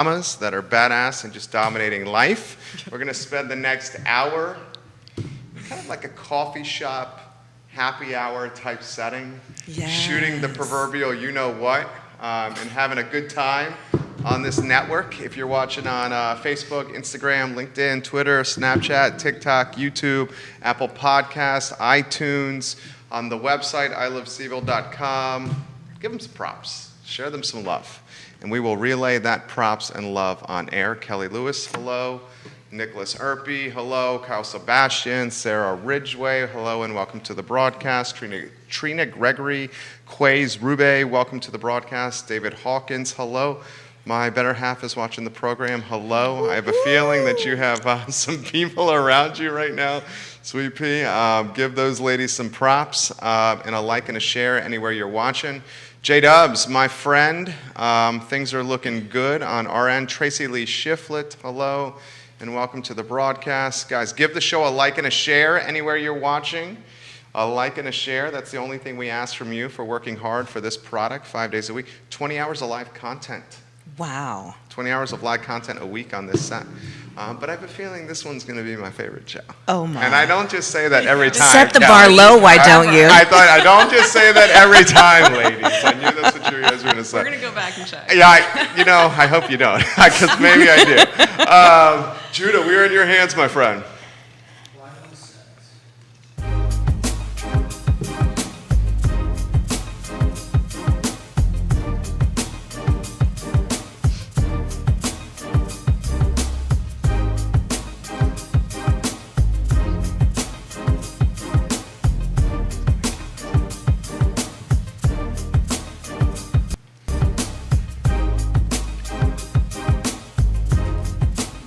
mamas that are badass and just dominating life. We're going to spend the next hour kind of like a coffee shop, happy hour type setting, shooting the proverbial you-know-what, and having a good time on this network. If you're watching on Facebook, Instagram, LinkedIn, Twitter, Snapchat, TikTok, YouTube, Apple Podcasts, iTunes, on the website, iloveseville.com, give them some props. Share them some love. And we will relay that props and love on air. Kelly Lewis, hello. Nicholas Erpy, hello. Kyle Sebastian, Sarah Ridgway, hello and welcome to the broadcast. Trina Gregory, Quays Rube, welcome to the broadcast. David Hawkins, hello. My better half is watching the program, hello. I have a feeling that you have some people around you right now. Sweet Pea, give those ladies some props and a like and a share anywhere you're watching. J-Dubs, my friend, things are looking good on our end. Tracy Lee Shiflett, hello, and welcome to the broadcast. Guys, give the show a like and a share anywhere you're watching. A like and a share, that's the only thing we ask from you for working hard for this product 5 days a week. 20 hours of live content. Wow. 20 hours of live content a week on this set. But I have a feeling this one's going to be my favorite show. Oh, my. And I don't just say that every time. Set the bar low, why don't you? I don't just say that every time, ladies. I knew that's what you guys were going to say. We're going to go back and check. Yeah, I hope you don't, because maybe I do. Judah, we're in your hands, my friend.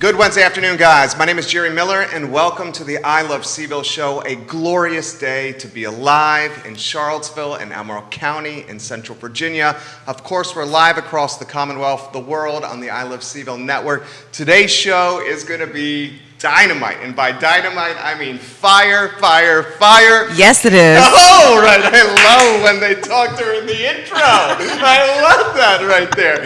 Good Wednesday afternoon, guys. My name is Jerry Miller, and welcome to the I Love Seville show. A glorious day to be alive in Charlottesville and Albemarle County in Central Virginia. Of course, we're live across the Commonwealth, the world, on the I Love Seville network. Today's show is going to be dynamite, and by dynamite, I mean fire, fire, fire. Yes, it is. Oh, right. I love when they talk to her in the intro. I love that right there.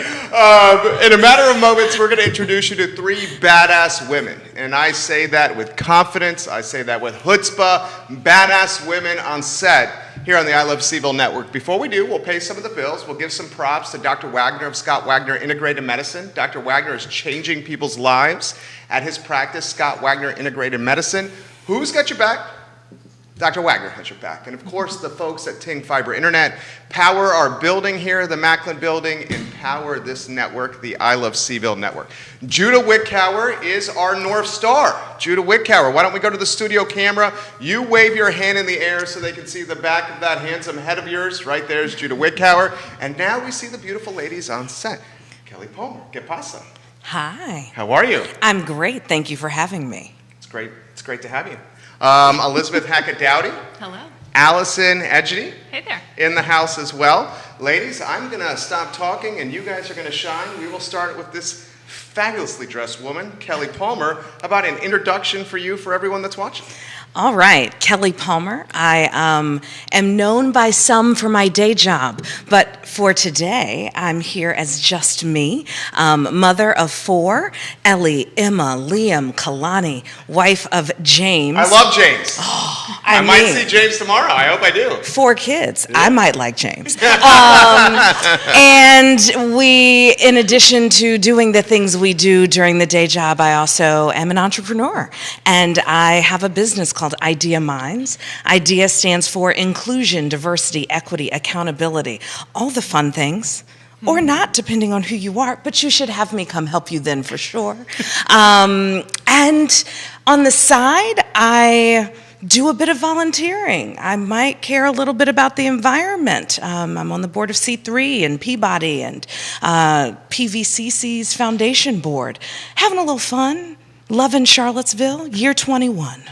In a matter of moments, we're going to introduce you to three badass women, and I say that with confidence. I say that with chutzpah. Badass women on set here on the I Love Seville network. Before we do, we'll pay some of the bills. We'll give some props to Dr. Wagner of Scott Wagner Integrated Medicine. Dr. Wagner is changing people's lives at his practice, Scott Wagner Integrated Medicine. Who's got your back? Dr. Wagner has your back. And of course, the folks at Ting Fiber Internet power our building here, the Macklin building, and power this network, the I Love Seville network. Judah Wickower is our North Star. Judah Wickower, why don't we go to the studio camera? You wave your hand in the air so they can see the back of that handsome head of yours. Right there is Judah Wickower. And now we see the beautiful ladies on set. Kelly Palmer, ¿qué pasa? Hi. How are you? I'm great. Thank you for having me. It's great to have you. Elizabeth Hackett-Dowdy. Hello. Allison Edgety. Hey there. In the house as well. Ladies, I'm going to stop talking and you guys are going to shine. We will start with this fabulously dressed woman, Kelly Palmer. How about an introduction for you for everyone that's watching? All right, Kelly Palmer. I am known by some for my day job, but for today, I'm here as just me, mother of four, Ellie, Emma, Liam, Kalani, wife of James. I love James. Oh, I might see James tomorrow. I hope I do. 4 kids. Yeah. I might like James. And we, in addition to doing the things we do during the day job, I also am an entrepreneur. And I have a business called Idea Minds. IDEA stands for inclusion, diversity, equity, accountability, all the fun things. Or not, depending on who you are, but you should have me come help you then for sure. And on the side, I do a bit of volunteering. I might care a little bit about the environment. I'm on the board of C3 and Peabody and PVCC's foundation board. Having a little fun, loving Charlottesville, year 21.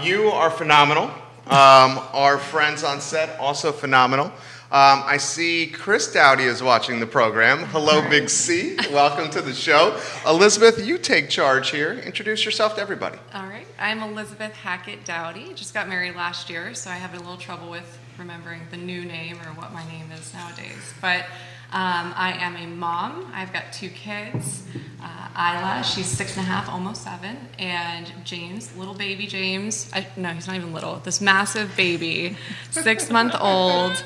You are phenomenal. Our friends on set, also phenomenal. I see Chris Dowdy is watching the program. Hello, Big C. Welcome to the show. Elizabeth, you take charge here. Introduce yourself to everybody. All right. I'm Elizabeth Hackett Dowdy. Just got married last year, so I have a little trouble with remembering the new name or what my name is nowadays. But I am a mom. I've got 2 kids. Isla, she's 6.5, almost 7, and James, little baby James. No, he's not even little. This massive baby, 6-month-old.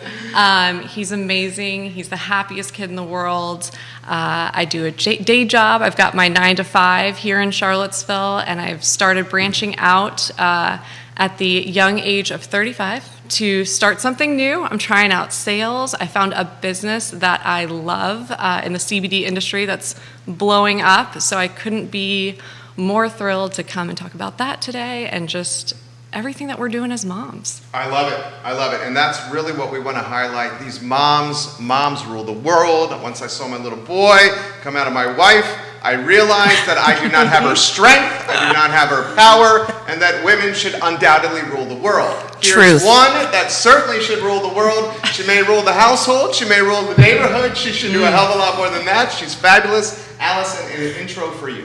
He's amazing. He's the happiest kid in the world. I do a day job. I've got my 9 to 5 here in Charlottesville, and I've started branching out at the young age of 35 to start something new. I'm trying out sales. I found a business that I love in the CBD industry that's blowing up, so I couldn't be more thrilled to come and talk about that today and just everything that we're doing as moms. I love it. I love it. And that's really what we want to highlight. These moms rule the world. Once I saw my little boy come out of my wife, I realized that I do not have her strength, I do not have her power, and that women should undoubtedly rule the world. Here's Truth. one that certainly should rule the world. She may rule the household, she may rule the neighborhood, she should do a hell of a lot more than that. She's fabulous. Allison, an intro for you.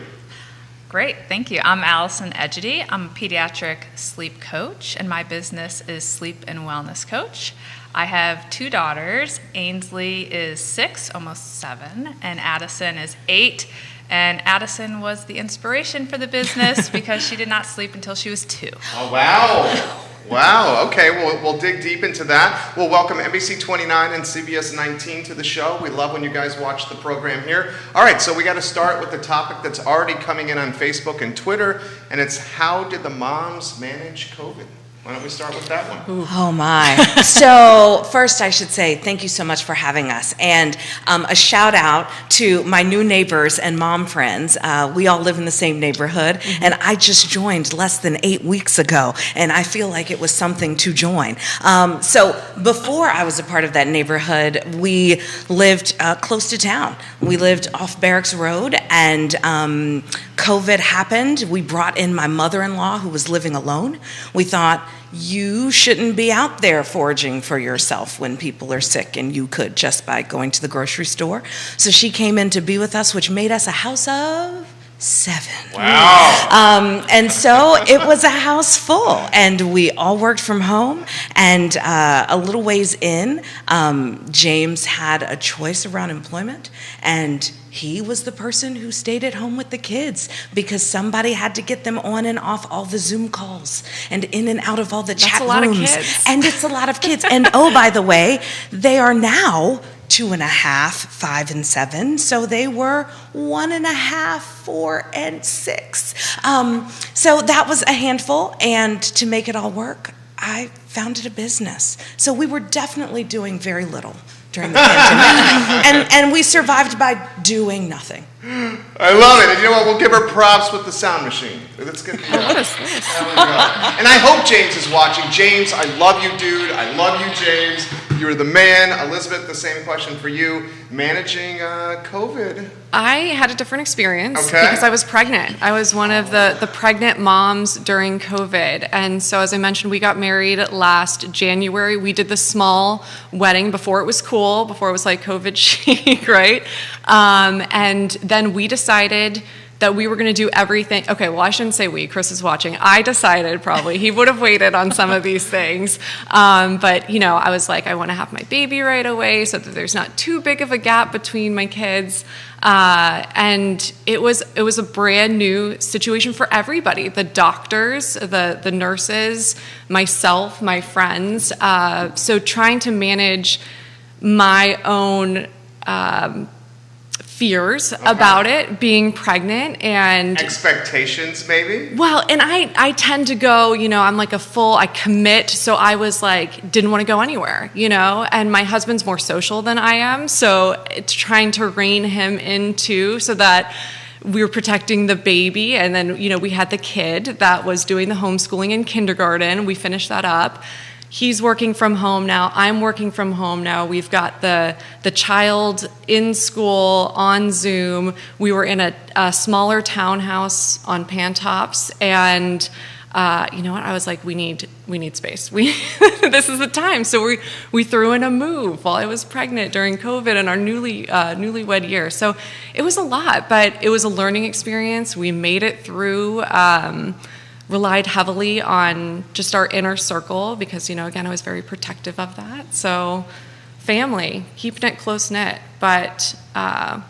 Great, thank you. I'm Allison Edgety. I'm a pediatric sleep coach, and my business is Sleep and Wellness Coach. I have 2 daughters. Ainsley is 6, almost 7, and Addison is 8. And Addison was the inspiration for the business because she did not sleep until she was 2. Oh, wow. Wow, okay, we'll dig deep into that. We'll welcome NBC 29 and CBS 19 to the show. We love when you guys watch the program here. All right, so we got to start with the topic that's already coming in on Facebook and Twitter, and it's how did the moms manage COVID? Why don't we start with that one? Oh my. So first I should say thank you so much for having us, and a shout out to my new neighbors and mom friends. We all live in the same neighborhood, and I just joined less than 8 weeks ago, and I feel like it was something to join. So before I was a part of that neighborhood, we lived close to town. We lived off Barracks Road, and COVID happened. We brought in my mother-in-law who was living alone. We thought, you shouldn't be out there foraging for yourself when people are sick, and you could just by going to the grocery store. So she came in to be with us, which made us a house of 7. Wow. And so it was a house full, and we all worked from home. And a little ways in, James had a choice around employment, and he was the person who stayed at home with the kids because somebody had to get them on and off all the Zoom calls and in and out of all the chat That's a lot rooms. of kids. And it's a lot of kids. And oh, by the way, they are now 2.5, 5, and 7. So they were 1.5, 4, and 6. So that was a handful. And to make it all work, I founded a business. So we were definitely doing very little during the pandemic. And we survived by doing nothing. I love it. And you know what? We'll give her props with the sound machine. Let's get What is this? There we go. And I hope James is watching. James, I love you, dude. I love you, James. You're the man. Elizabeth, the same question for you. Managing COVID. I had a different experience Okay. because I was pregnant. I was one of the pregnant moms during COVID. And so as I mentioned, we got married last January. We did the small wedding before it was cool, before it was like COVID chic, right? And then we decided that we were going to do everything. Okay, well, I shouldn't say we. Chris is watching. I decided probably. He would have waited on some of these things. But, you know, I was like, I want to have my baby right away so that there's not too big of a gap between my kids. And it was a brand new situation for everybody. The doctors, the nurses, myself, my friends. So trying to manage my own fears about it, being pregnant, and expectations, maybe? Well, and I tend to go, you know, I'm like I commit, so I was like, didn't want to go anywhere, you know, and my husband's more social than I am, so it's trying to rein him in too, so that we were protecting the baby, and then, you know, we had the kid that was doing the homeschooling in kindergarten. We finished that up. He's working from home now. I'm working from home now. We've got the child in school on Zoom. We were in a smaller townhouse on Pantops, and you know what? I was like, we need space. This is the time. So we threw in a move while I was pregnant during COVID and our newlywed year. So it was a lot, but it was a learning experience. We made it through. Relied heavily on just our inner circle because, you know, again, I was very protective of that. So family, keeping it close-knit, but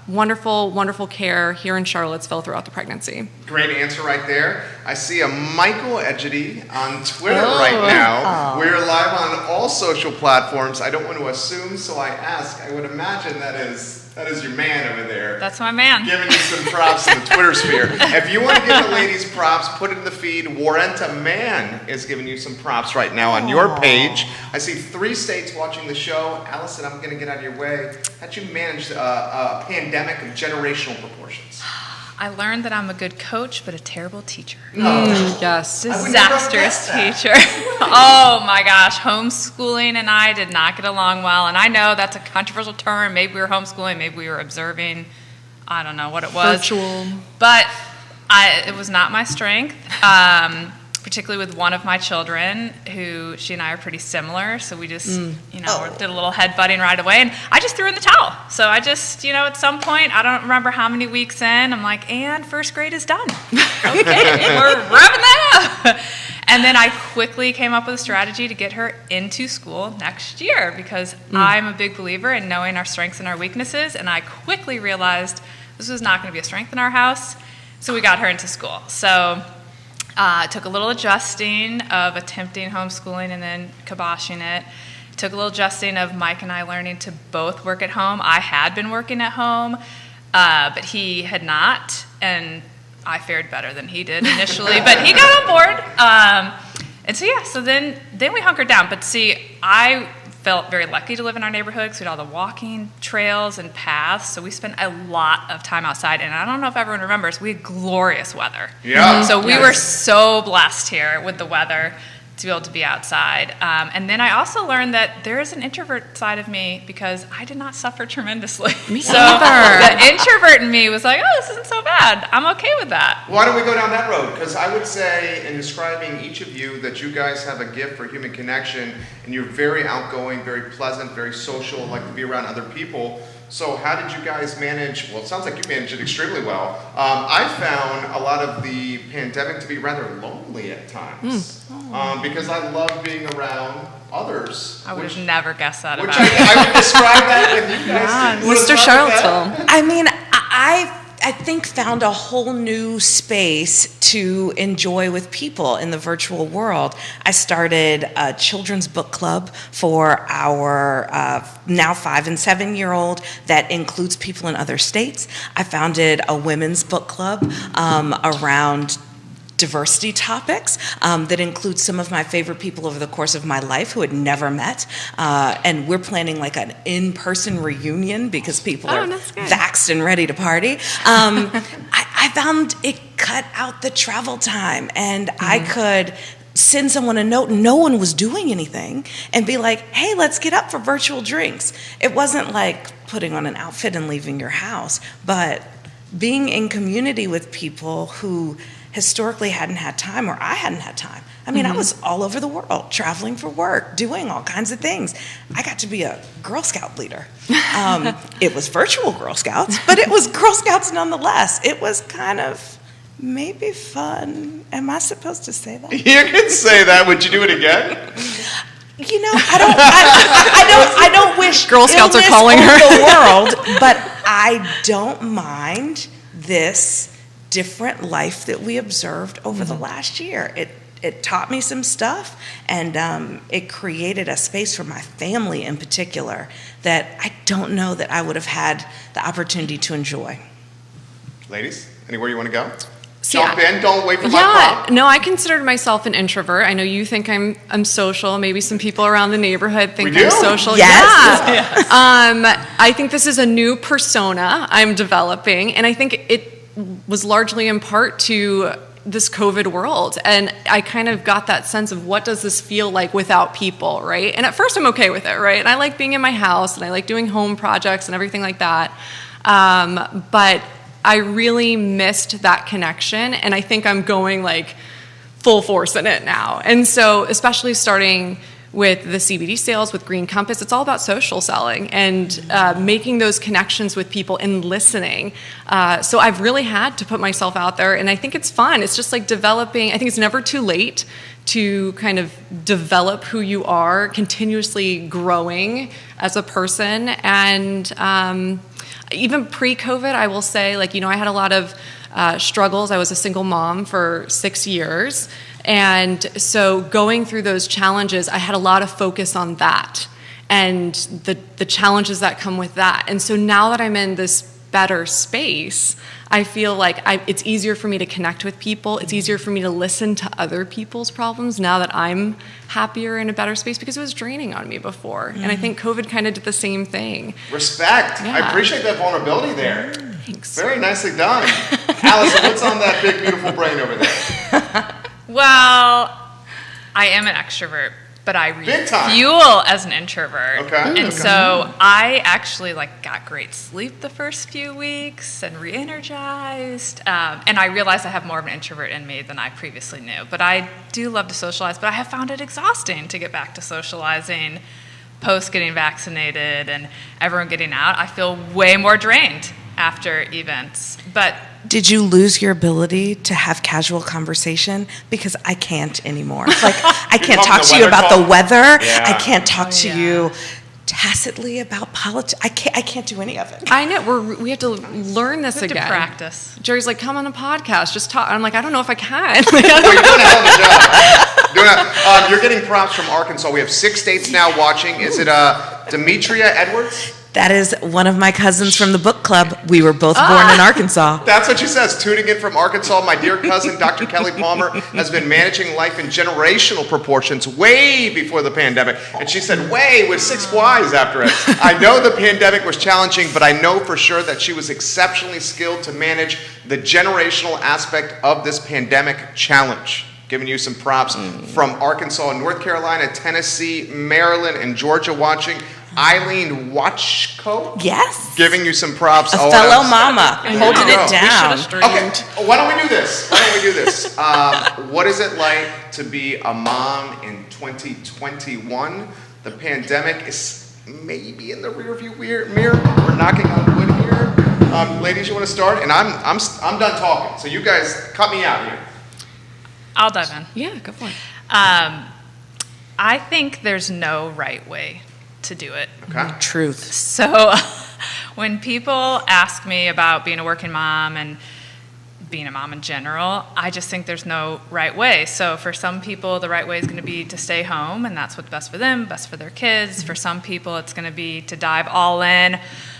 wonderful, wonderful care here in Charlottesville throughout the pregnancy. Great answer right there. I see a Michael Edgety on Twitter right now. We're live on all social platforms. I don't want to assume, so I ask. I would imagine that is your man over there. That's my man. Giving you some props in the Twitter sphere. If you want to give the ladies props, put it in the feed. Warrenta Man is giving you some props right now on your page. I see 3 states watching the show. Allison, I'm going to get out of your way. How'd you manage a pandemic of generational proportions? I learned that I'm a good coach, but a terrible teacher. Yes. Disastrous teacher. Oh my gosh, homeschooling and I did not get along well. And I know that's a controversial term. Maybe we were homeschooling, maybe we were observing. I don't know what it was. Virtual. But it was not my strength, particularly with one of my children, who she and I are pretty similar. So we just, did a little headbutting right away. And I just threw in the towel. So I just, at some point, I don't remember how many weeks in, I'm like, and first grade is done. Okay, we're wrapping that up. And then I quickly came up with a strategy to get her into school next year because I'm a big believer in knowing our strengths and our weaknesses. And I quickly realized this was not going to be a strength in our house. So we got her into school. So it took a little adjusting of attempting homeschooling and then kiboshing it. It took a little adjusting of Mike and I learning to both work at home. I had been working at home, but he had not, and I fared better than he did initially, but he got on board. So then we hunkered down. But see, I felt very lucky to live in our neighborhood because we had all the walking trails and paths. So we spent a lot of time outside. And I don't know if everyone remembers, we had glorious weather. Yeah. So we were so blessed here with the weather to be able to be outside. And then I also learned that there is an introvert side of me because I did not suffer tremendously. Me so either. the introvert in me was like, oh, this isn't so bad. I'm okay with that. Why don't we go down that road? Because I would say, in describing each of you, that you guys have a gift for human connection, and you're very outgoing, very pleasant, very social, like to be around other people. So how did you guys manage? Well, it sounds like you managed it extremely well. I found a lot of the pandemic to be rather lonely at times because I love being around others. I would have never guessed that Which about you. I would describe that with you guys. Do you wanna Mr. talk about Charlottesville. I mean, I think found a whole new space to enjoy with people in the virtual world. I started a children's book club for our now 5 and 7 year old that includes people in other states. I founded a women's book club around diversity topics that includes some of my favorite people over the course of my life who had never met. And we're planning like an in-person reunion because people are vaxxed and ready to party. I found it cut out the travel time, and I could send someone a note, no one was doing anything, and be like, hey, let's get up for virtual drinks. It wasn't like putting on an outfit and leaving your house, but being in community with people who historically hadn't had time, or I hadn't had time. I mean, I was all over the world, traveling for work, doing all kinds of things. I got to be a Girl Scout leader. It was virtual Girl Scouts, but it was Girl Scouts nonetheless. It was kind of maybe fun. Am I supposed to say that? You can say that. Would you do it again? You know, I don't wish Girl Scouts are illness calling on her. the world, but I don't mind this different life that we observed over the last year. It taught me some stuff, and it created a space for my family in particular that I don't know that I would have had the opportunity to enjoy. Ladies, anywhere you want to go? See, Jump in, don't wait for my prompt. No, I considered myself an introvert. I know you think I'm social. Maybe some people around the neighborhood think We do? I'm social. Yes. Yeah. I think this is a new persona I'm developing, and I think it was largely in part to this COVID world. And I kind of got that sense of what does this feel like without people, right? And at first I'm okay with it, right? And I like being in my house, and I like doing home projects and everything like that. But I really missed that connection, and I think I'm going like full force in it now. And so especially starting with the CBD sales, with Green Compass. It's all about social selling and making those connections with people and listening. So I've really had to put myself out there, and I think it's fun. It's just like developing. I think it's never too late to kind of develop who you are, continuously growing as a person. And even pre-COVID, I will say, like, I had a lot of struggles. I was a single mom for 6 years. And so going through those challenges, I had a lot of focus on that and the challenges that come with that. And so now that I'm in this better space, I feel like it's easier for me to connect with people. It's easier for me to listen to other people's problems now that I'm happier in a better space, because it was draining on me before. And I think COVID kind of did the same thing. Respect. Yeah. I appreciate that vulnerability there. Thanks. Very nicely done. Allison, what's on that big, beautiful brain over there? Well, I am an extrovert, but I Big time. refuel as an introvert. Okay. And so I actually got great sleep the first few weeks and re-energized. And I realized I have more of an introvert in me than I previously knew. But I do love to socialize, but I have found it exhausting to get back to socializing post getting vaccinated and everyone getting out. I feel way more drained after events. But Did you lose your ability to have casual conversation? Because I can't anymore. Like, I can't talking talk the to you weather about talk? the weather. Yeah. I can't talk to yeah. you tacitly about politics. I can't do any of it. I know, we have to learn this to again. practice. Jerry's like, come on a podcast, just talk. I'm like, I don't know if I can. Well, you're doing a hell of a job. You're getting props from Arkansas. We have 6 states now watching. Is it Demetria Edwards? That is one of my cousins from the book club. We were both born in Arkansas. That's what she says. Tuning in from Arkansas, my dear cousin, Dr. Kelly Palmer, has been managing life in generational proportions way before the pandemic. And she said, way, with 6 Y's after it. I know the pandemic was challenging, but I know for sure that she was exceptionally skilled to manage the generational aspect of this pandemic challenge. Giving you some props from Arkansas, North Carolina, Tennessee, Maryland, and Georgia watching. Eileen Watchko? Yes. Giving you some props. A Oh, fellow that's- mama, There you holding go. it down. Okay, why don't we do this? What is it like to be a mom in 2021? The pandemic is maybe in the rearview mirror. We're knocking on wood here. Ladies, you want to start? And I'm done talking. So you guys cut me out here. I'll dive in. Yeah, go for it. I think there's no right way to do it. Okay. Truth. So when people ask me about being a working mom and being a mom in general, I just think there's no right way. So for some people, the right way is going to be to stay home, and that's what's best for them, best for their kids. For some people, it's going to be to dive all in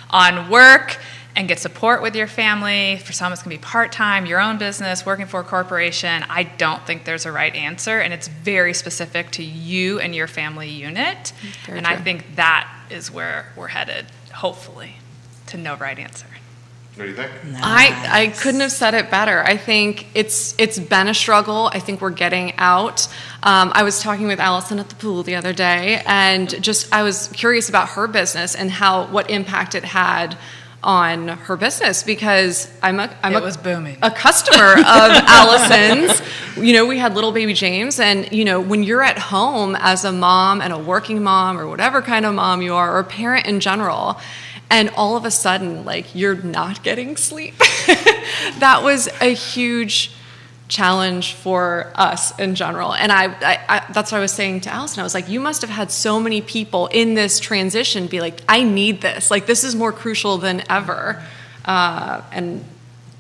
on work and get support with your family. For some, it's going to be part-time, your own business, working for a corporation. I don't think there's a right answer, and it's very specific to you and your family unit. Very and I true. think that is where we're headed, hopefully, to no right answer. What do you think? I couldn't have said it better. I think it's been a struggle. I think we're getting out. I was talking with Allison at the pool the other day, and I was curious about her business and what impact it had on her business, because It was booming. a customer of Allison's. We had little baby James, and when you're at home as a mom and a working mom or whatever kind of mom you are, or a parent in general, and all of a sudden, like, you're not getting sleep. That was a huge challenge for us in general. And I that's what I was saying to Allison. I was like, you must have had so many people in this transition be like, I need this. Like, this is more crucial than ever. And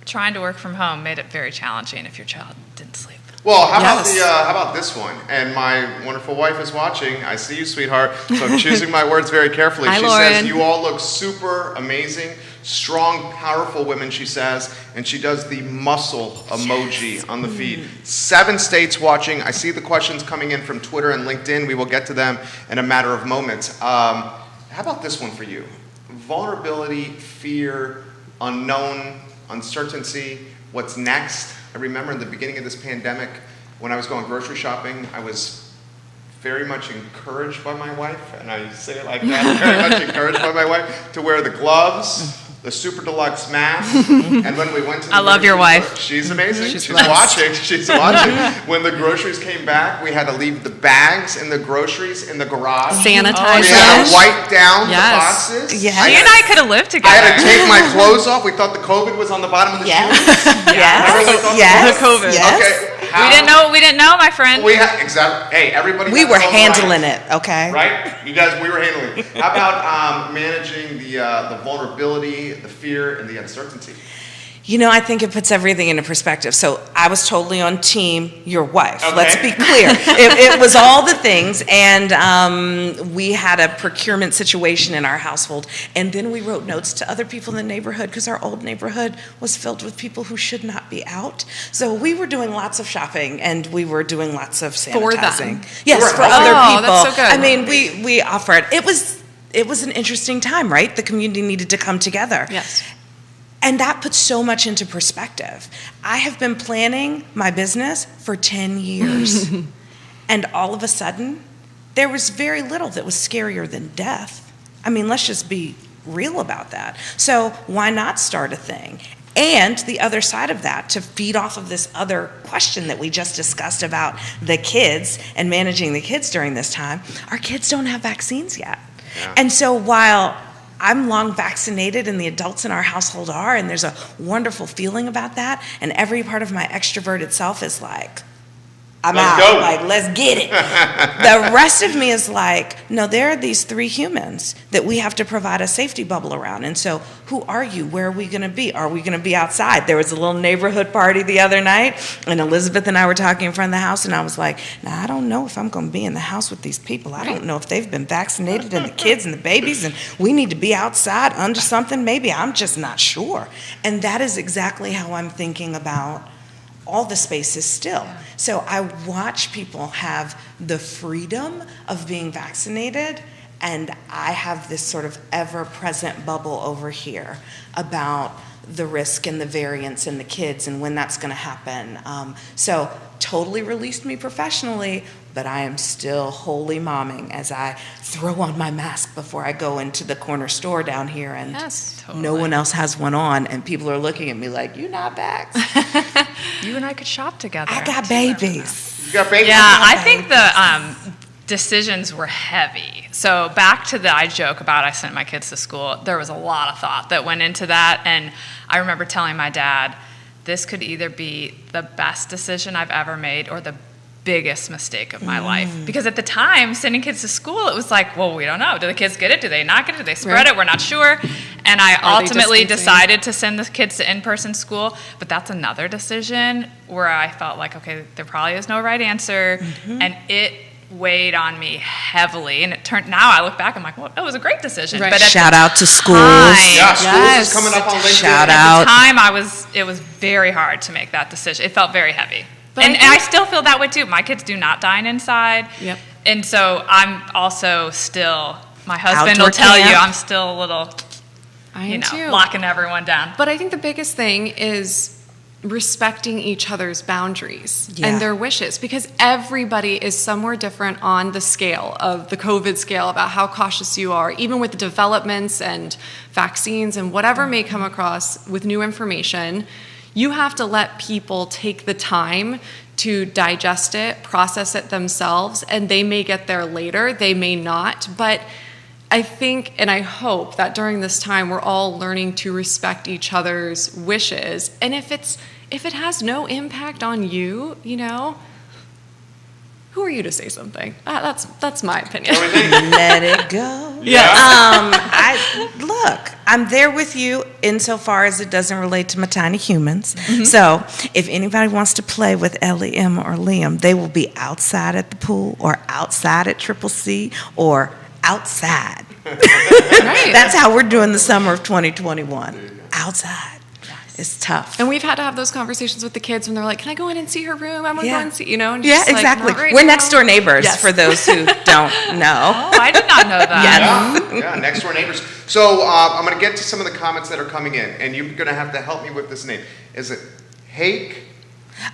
Trying to work from home made it very challenging if your child didn't sleep. Well, how Yes. about this one? And my wonderful wife is watching. I see you, sweetheart. So I'm choosing my words very carefully. Hi, She says Lauren. you all look super amazing, strong, powerful women. She says, and she does the muscle emoji on the feed. 7 states watching. I see the questions coming in from Twitter and LinkedIn. We will get to them in a matter of moments. How about this one for you? Vulnerability, fear, unknown, uncertainty. What's next? I remember in the beginning of this pandemic, when I was going grocery shopping, I was very much encouraged by my wife, and I say it like that, very much encouraged by my wife, to wear the gloves, the super deluxe mask, and when we went to the I love your grocery wife. store- she's amazing. She's blessed. watching. She's watching. When the groceries came back, we had to leave the bags and the groceries in the garage. Sanitize We had them. to wipe down Yes. the boxes. Yes. I You and had, I could have lived I together. had to take my clothes off. We thought the COVID was on the bottom of the Yes. shoes. Everyone thought Yes. The COVID. Yes. Okay. We didn't know, my friend. We had exactly. Hey, everybody. We had were their own handling rights. it, okay? Right? You guys, we were handling it. How about managing the vulnerability, the fear, and the uncertainty? You know, I think it puts everything into perspective. So I was totally on team your wife. Okay. Let's be clear. It was all the things, and we had a procurement situation in our household, and then we wrote notes to other people in the neighborhood because our old neighborhood was filled with people who should not be out. So we were doing lots of shopping, and we were doing lots of sanitizing. For them. Yes, You were for helping. other Oh, people. that's so good. I mean, we offered. It was an interesting time, right? The community needed to come together. Yes. And that puts so much into perspective. I have been planning my business for 10 years. And all of a sudden, there was very little that was scarier than death. I mean, let's just be real about that. So why not start a thing? And the other side of that, to feed off of this other question that we just discussed about the kids and managing the kids during this time, our kids don't have vaccines yet. Yeah. And so while I'm long vaccinated and the adults in our household are, and there's a wonderful feeling about that, and every part of my extroverted self is like, I'm Let's out, go. like, let's get it. The rest of me is like, no, there are these 3 humans that we have to provide a safety bubble around. And so who are you? Where are we going to be? Are we going to be outside? There was a little neighborhood party the other night, and Elizabeth and I were talking in front of the house, and I was like, I don't know if I'm going to be in the house with these people. I don't know if they've been vaccinated, and the kids and the babies, and we need to be outside under something. Maybe I'm just not sure. And that is exactly how I'm thinking about all the spaces still. So I watch people have the freedom of being vaccinated, and I have this sort of ever-present bubble over here about the risk and the variants and the kids and when that's going to happen. So totally released me professionally, but I am still wholly momming as I throw on my mask before I go into the corner store down here, and Yes, no one else has one on, and people are looking at me like, you not vaxxed? You and I could shop together. I got babies. You got babies? Yeah, I think the decisions were heavy. So back to I joke about I sent my kids to school. There was a lot of thought that went into that, and I remember telling my dad, this could either be the best decision I've ever made or the biggest mistake of my life. Because at the time, sending kids to school, it was like, well, we don't know. Do the kids get it? Do they not get it? Do they spread Right. it? We're not sure. And I Are they ultimately distancing? decided to send the kids to in-person school. But that's another decision where I felt like, okay, there probably is no right answer. And it weighed on me heavily. And it turned, now I look back, I'm like, well, it was a great decision. Right. But at Shout the out to schools. time- Yeah, schools Yes. is coming up on LinkedIn. Shout at out. the time, it was very hard to make that decision. It felt very heavy. But And I I think- still feel that way too. My kids do not dine inside. Yep. And so I'm also still, my husband Outdoor will tell you, camp. I'm still a little, I you am know, too. locking everyone down. But I think the biggest thing is respecting each other's boundaries Yeah. and their wishes, because everybody is somewhere different on the scale of the COVID scale about how cautious you are, even with developments and vaccines and whatever may come across with new information. You have to let people take the time to digest it, process it themselves, and they may get there later, they may not, but I think and I hope that during this time we're all learning to respect each other's wishes. And if it has no impact on you, you know, who are you to say something? That's my opinion. What do you think? Let it go. Yeah. I'm there with you insofar as it doesn't relate to my tiny humans. So if anybody wants to play with Ellie, Emma, or Liam, they will be outside at the pool or outside at Triple C or outside. Right. That's how we're doing the summer of 2021. Outside. It's tough. And we've had to have those conversations with the kids when they're like, "Can I go in and see her room? I'm gonna Yeah. go and see," you know. And Yeah, just like, exactly. "Not right We're now." next door neighbors Yes. for those who don't know. Oh, I did not know that. Yeah, next door neighbors. So I'm going to get to some of the comments that are coming in, and you're going to have to help me with this name. Is it Hake?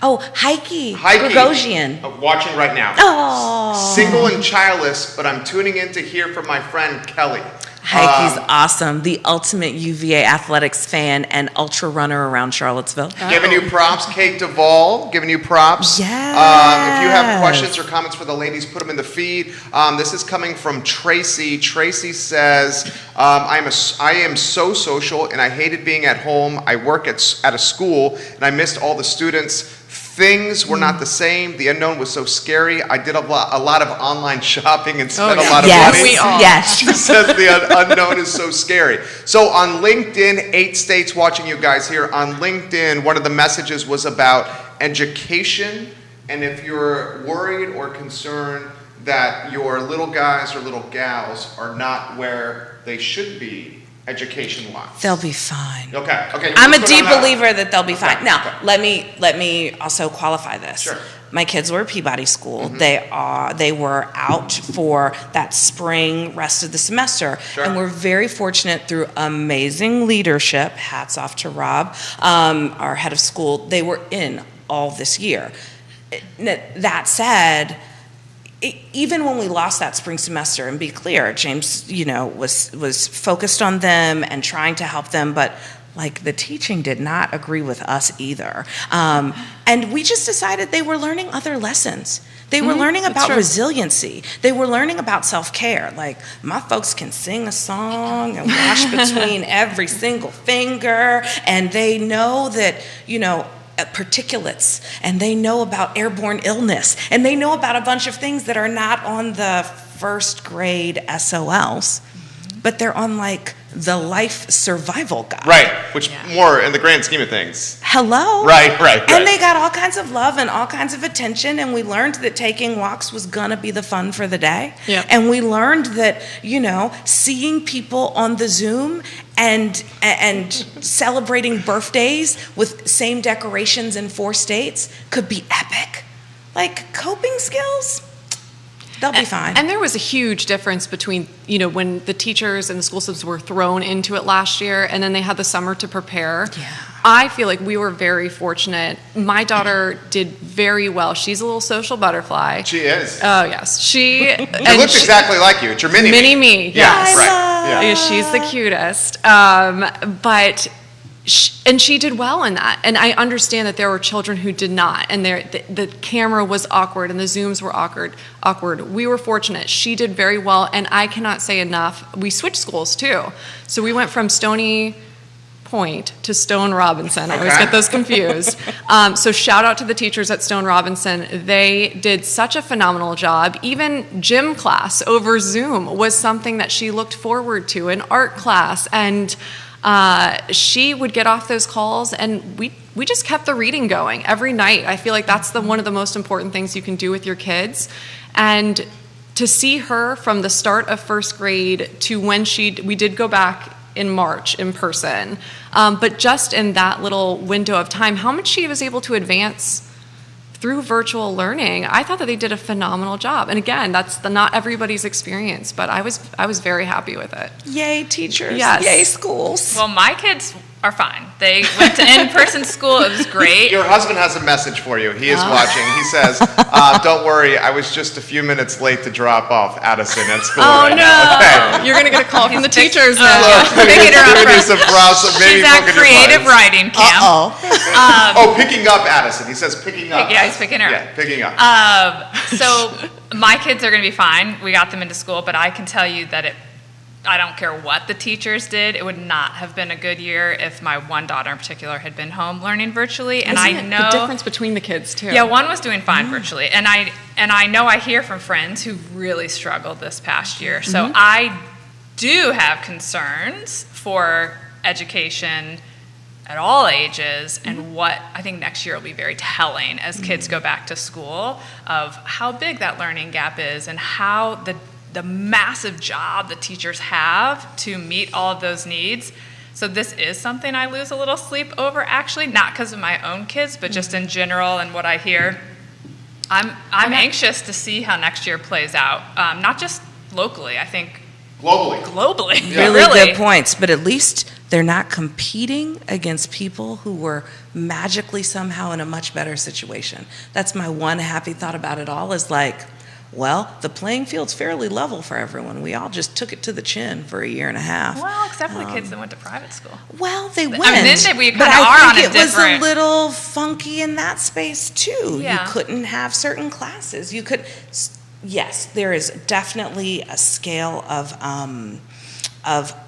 Oh, Heike Heike. Gregosian. Watching right now. Oh. Single and childless, but I'm tuning in to hear from my friend Kelly. Heike's awesome. The ultimate UVA athletics fan and ultra runner around Charlottesville. Giving you props, Kate Duvall, giving you props. Yes. If you have questions or comments for the ladies, put them in the feed. This is coming from Tracy. Tracy says, I am so social and I hated being at home. I work at a school and I missed all the students. Things were not the same. The unknown was so scary. I did a lot of online shopping and spent a lot of yes. money. We all. Yes. She says the unknown is so scary. So on LinkedIn, 8 states watching you guys here. On LinkedIn, one of the messages was about education. And if you're worried or concerned that your little guys or little gals are not where they should be education-wise. They'll be fine. Okay. I'm a let's go deep down that. believer that they'll be Okay, fine. Now, okay. let me also qualify this. Sure. My kids were at Peabody School. They were out for that spring rest of the semester, Sure. and we're very fortunate through amazing leadership. Hats off to Rob, our head of school. They were in all this year. That said, even when we lost that spring semester, and be clear, James, was focused on them and trying to help them, but like the teaching did not agree with us either. And we just decided they were learning other lessons. They were learning about resiliency. They were learning about self-care. Like, my folks can sing a song and wash between every single finger, and they know that, particulates, and they know about airborne illness, and they know about a bunch of things that are not on the first grade SOLs, but they're on like the life survival guide. Right, which more in the grand scheme of things. Hello? Right. And they got all kinds of love and all kinds of attention, and we learned that taking walks was gonna be the fun for the day. Yep. And we learned that, seeing people on the Zoom and celebrating birthdays with same decorations in 4 states could be epic. Like, coping skills, they'll be fine. And there was a huge difference between, when the teachers and the school systems were thrown into it last year and then they had the summer to prepare. Yeah. I feel like we were very fortunate. My daughter did very well. She's a little social butterfly. She is. Oh, yes. She looks exactly like you. It's your mini-me. Mini-me, Yeah, yes. right. Yeah. She's the cutest. But she did well in that. And I understand that there were children who did not. And the camera was awkward and the Zooms were awkward. We were fortunate. She did very well. And I cannot say enough. We switched schools too. So we went from Stony Point to Stone Robinson. I always get those confused. So shout out to the teachers at Stone Robinson. They did such a phenomenal job. Even gym class over Zoom was something that she looked forward to, an art class. And she would get off those calls and we just kept the reading going every night. I feel like that's one of the most important things you can do with your kids. And to see her from the start of first grade to when we did go back in March in person, but just in that little window of time, how much she was able to advance through virtual learning, I thought that they did a phenomenal job. And again, that's not everybody's experience, but I was very happy with it. Yay, teachers. Yes. Yay, schools. Well, my kids are fine. They went to in-person school. It was great. Your husband has a message for you. He is watching. He says, don't worry, I was just a few minutes late to drop off Addison at school right now. Okay. You're gonna get a call from the teachers now. Picking her up Producer Bros, so maybe She's at book in your creative minds. writing camp. Oh, picking up Addison. He says picking up. Yeah, he's picking her up. Yeah, picking up. So my kids are going to be fine. We got them into school, but I can tell you that I don't care what the teachers did. It would not have been a good year if my one daughter in particular had been home learning virtually. And I know the difference between the kids too. Yeah, one was doing fine virtually, and I know I hear from friends who really struggled this past year. So I do have concerns for education at all ages, and what I think next year will be very telling as kids go back to school of how big that learning gap is and how the massive job that teachers have to meet all of those needs. So this is something I lose a little sleep over, actually, not because of my own kids, but just in general and what I hear. I'm anxious to see how next year plays out, not just locally, I think globally. Really good points, but at least they're not competing against people who were magically somehow in a much better situation. That's my one happy thought about it all, is like, well, the playing field's fairly level for everyone. We all just took it to the chin for a year and a half. Well, except for the kids that went to private school. Well, they went. I mean, we but kind of are I on think a it was a different. little funky in that space too. Yeah. You couldn't have certain classes. You could. Yes, there is definitely a scale of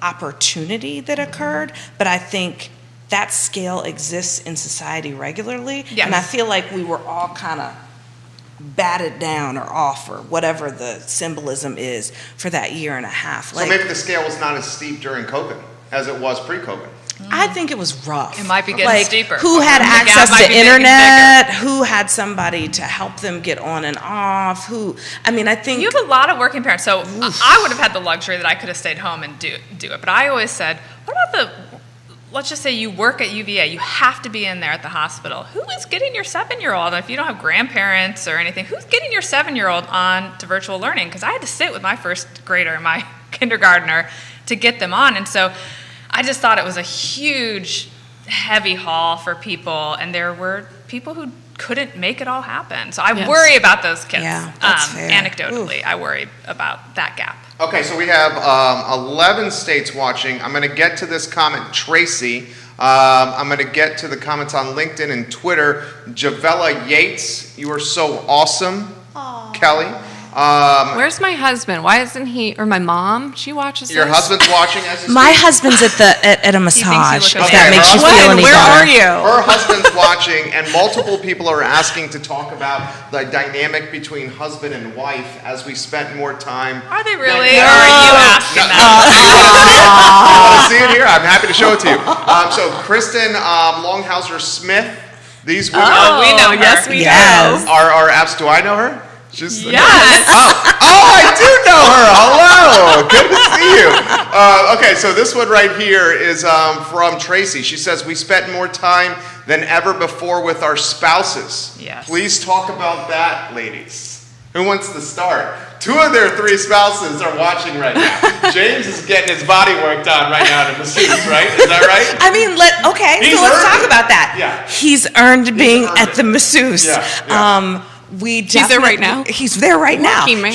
opportunity that occurred, but I think that scale exists in society regularly, Yes. and I feel like we were all kind of batted down or off or whatever the symbolism is for that year and a half. So maybe the scale was not as steep during COVID as it was pre-COVID. I think it was rough. It might be getting like, steeper. Who had The gap access might to be getting internet? Who had somebody to help them get on and off? I think You have a lot of working parents, so I would have had the luxury that I could have stayed home and do it. But I always said, what about let's just say you work at UVA, you have to be in there at the hospital. Who is getting your 7-year-old, if you don't have grandparents or anything, who's getting your 7-year-old on to virtual learning? Because I had to sit with my first grader, my kindergartner, to get them on. And so I just thought it was a huge, heavy haul for people, and there were people who couldn't make it all happen. So I Yes. worry about those kids. Yeah, that's fair. Anecdotally, I worry about that gap. Okay, so we have 11 states watching. I'm going to get to this comment, Tracy. I'm going to get to the comments on LinkedIn and Twitter. Javella Yates, you are so awesome. Kelly. Where's my husband? Why isn't he? Or my mom? She watches Your this. husband's watching as you my speak? husband's at a massage. look If amazing. that makes you Okay, feel When? any Where better. are you? Her husband's watching, and multiple people are asking to talk about the dynamic between husband and wife as we spent more time. Are they really? No. Or are you asking that? You want to see it here? I'm happy to show it to you. So Kristen Longhauser Smith, these women Oh, we know her. yes, we Yes. are apps. Do I know her? She's Yes. Oh, I do know her. Hello. Good to see you. Okay, so this one right here is from Tracy. She says, we spent more time than ever before with our spouses. Yes. Please talk about that, ladies. Who wants to start? 2 of their 3 spouses are watching right now. James is getting his body worked on right now at the masseuse, right? Is that right? I mean, He's so let's earned talk it. about that. Yeah. He's earned being earned at it. the masseuse. Yeah. He's there right now? He's there right now. Lucky man.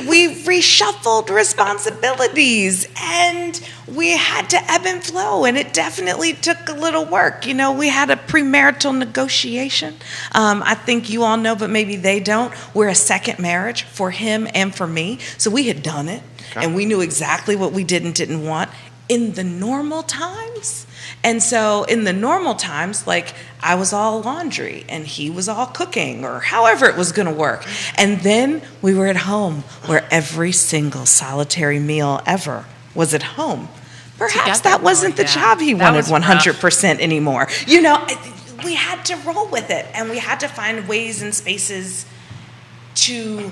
We reshuffled responsibilities and we had to ebb and flow, and it definitely took a little work. You know, we had a premarital negotiation. I think you all know, but maybe they don't. We're a second marriage for him and for me. So we had done it, and we knew exactly what we did and didn't want in the normal times. And so in the normal times, like, I was all laundry and he was all cooking, or however it was going to work. And then we were at home, where every single solitary meal ever was at home. Perhaps Together. that wasn't the Yeah. job he That wanted was rough. 100% anymore. You know, we had to roll with it, and we had to find ways and spaces to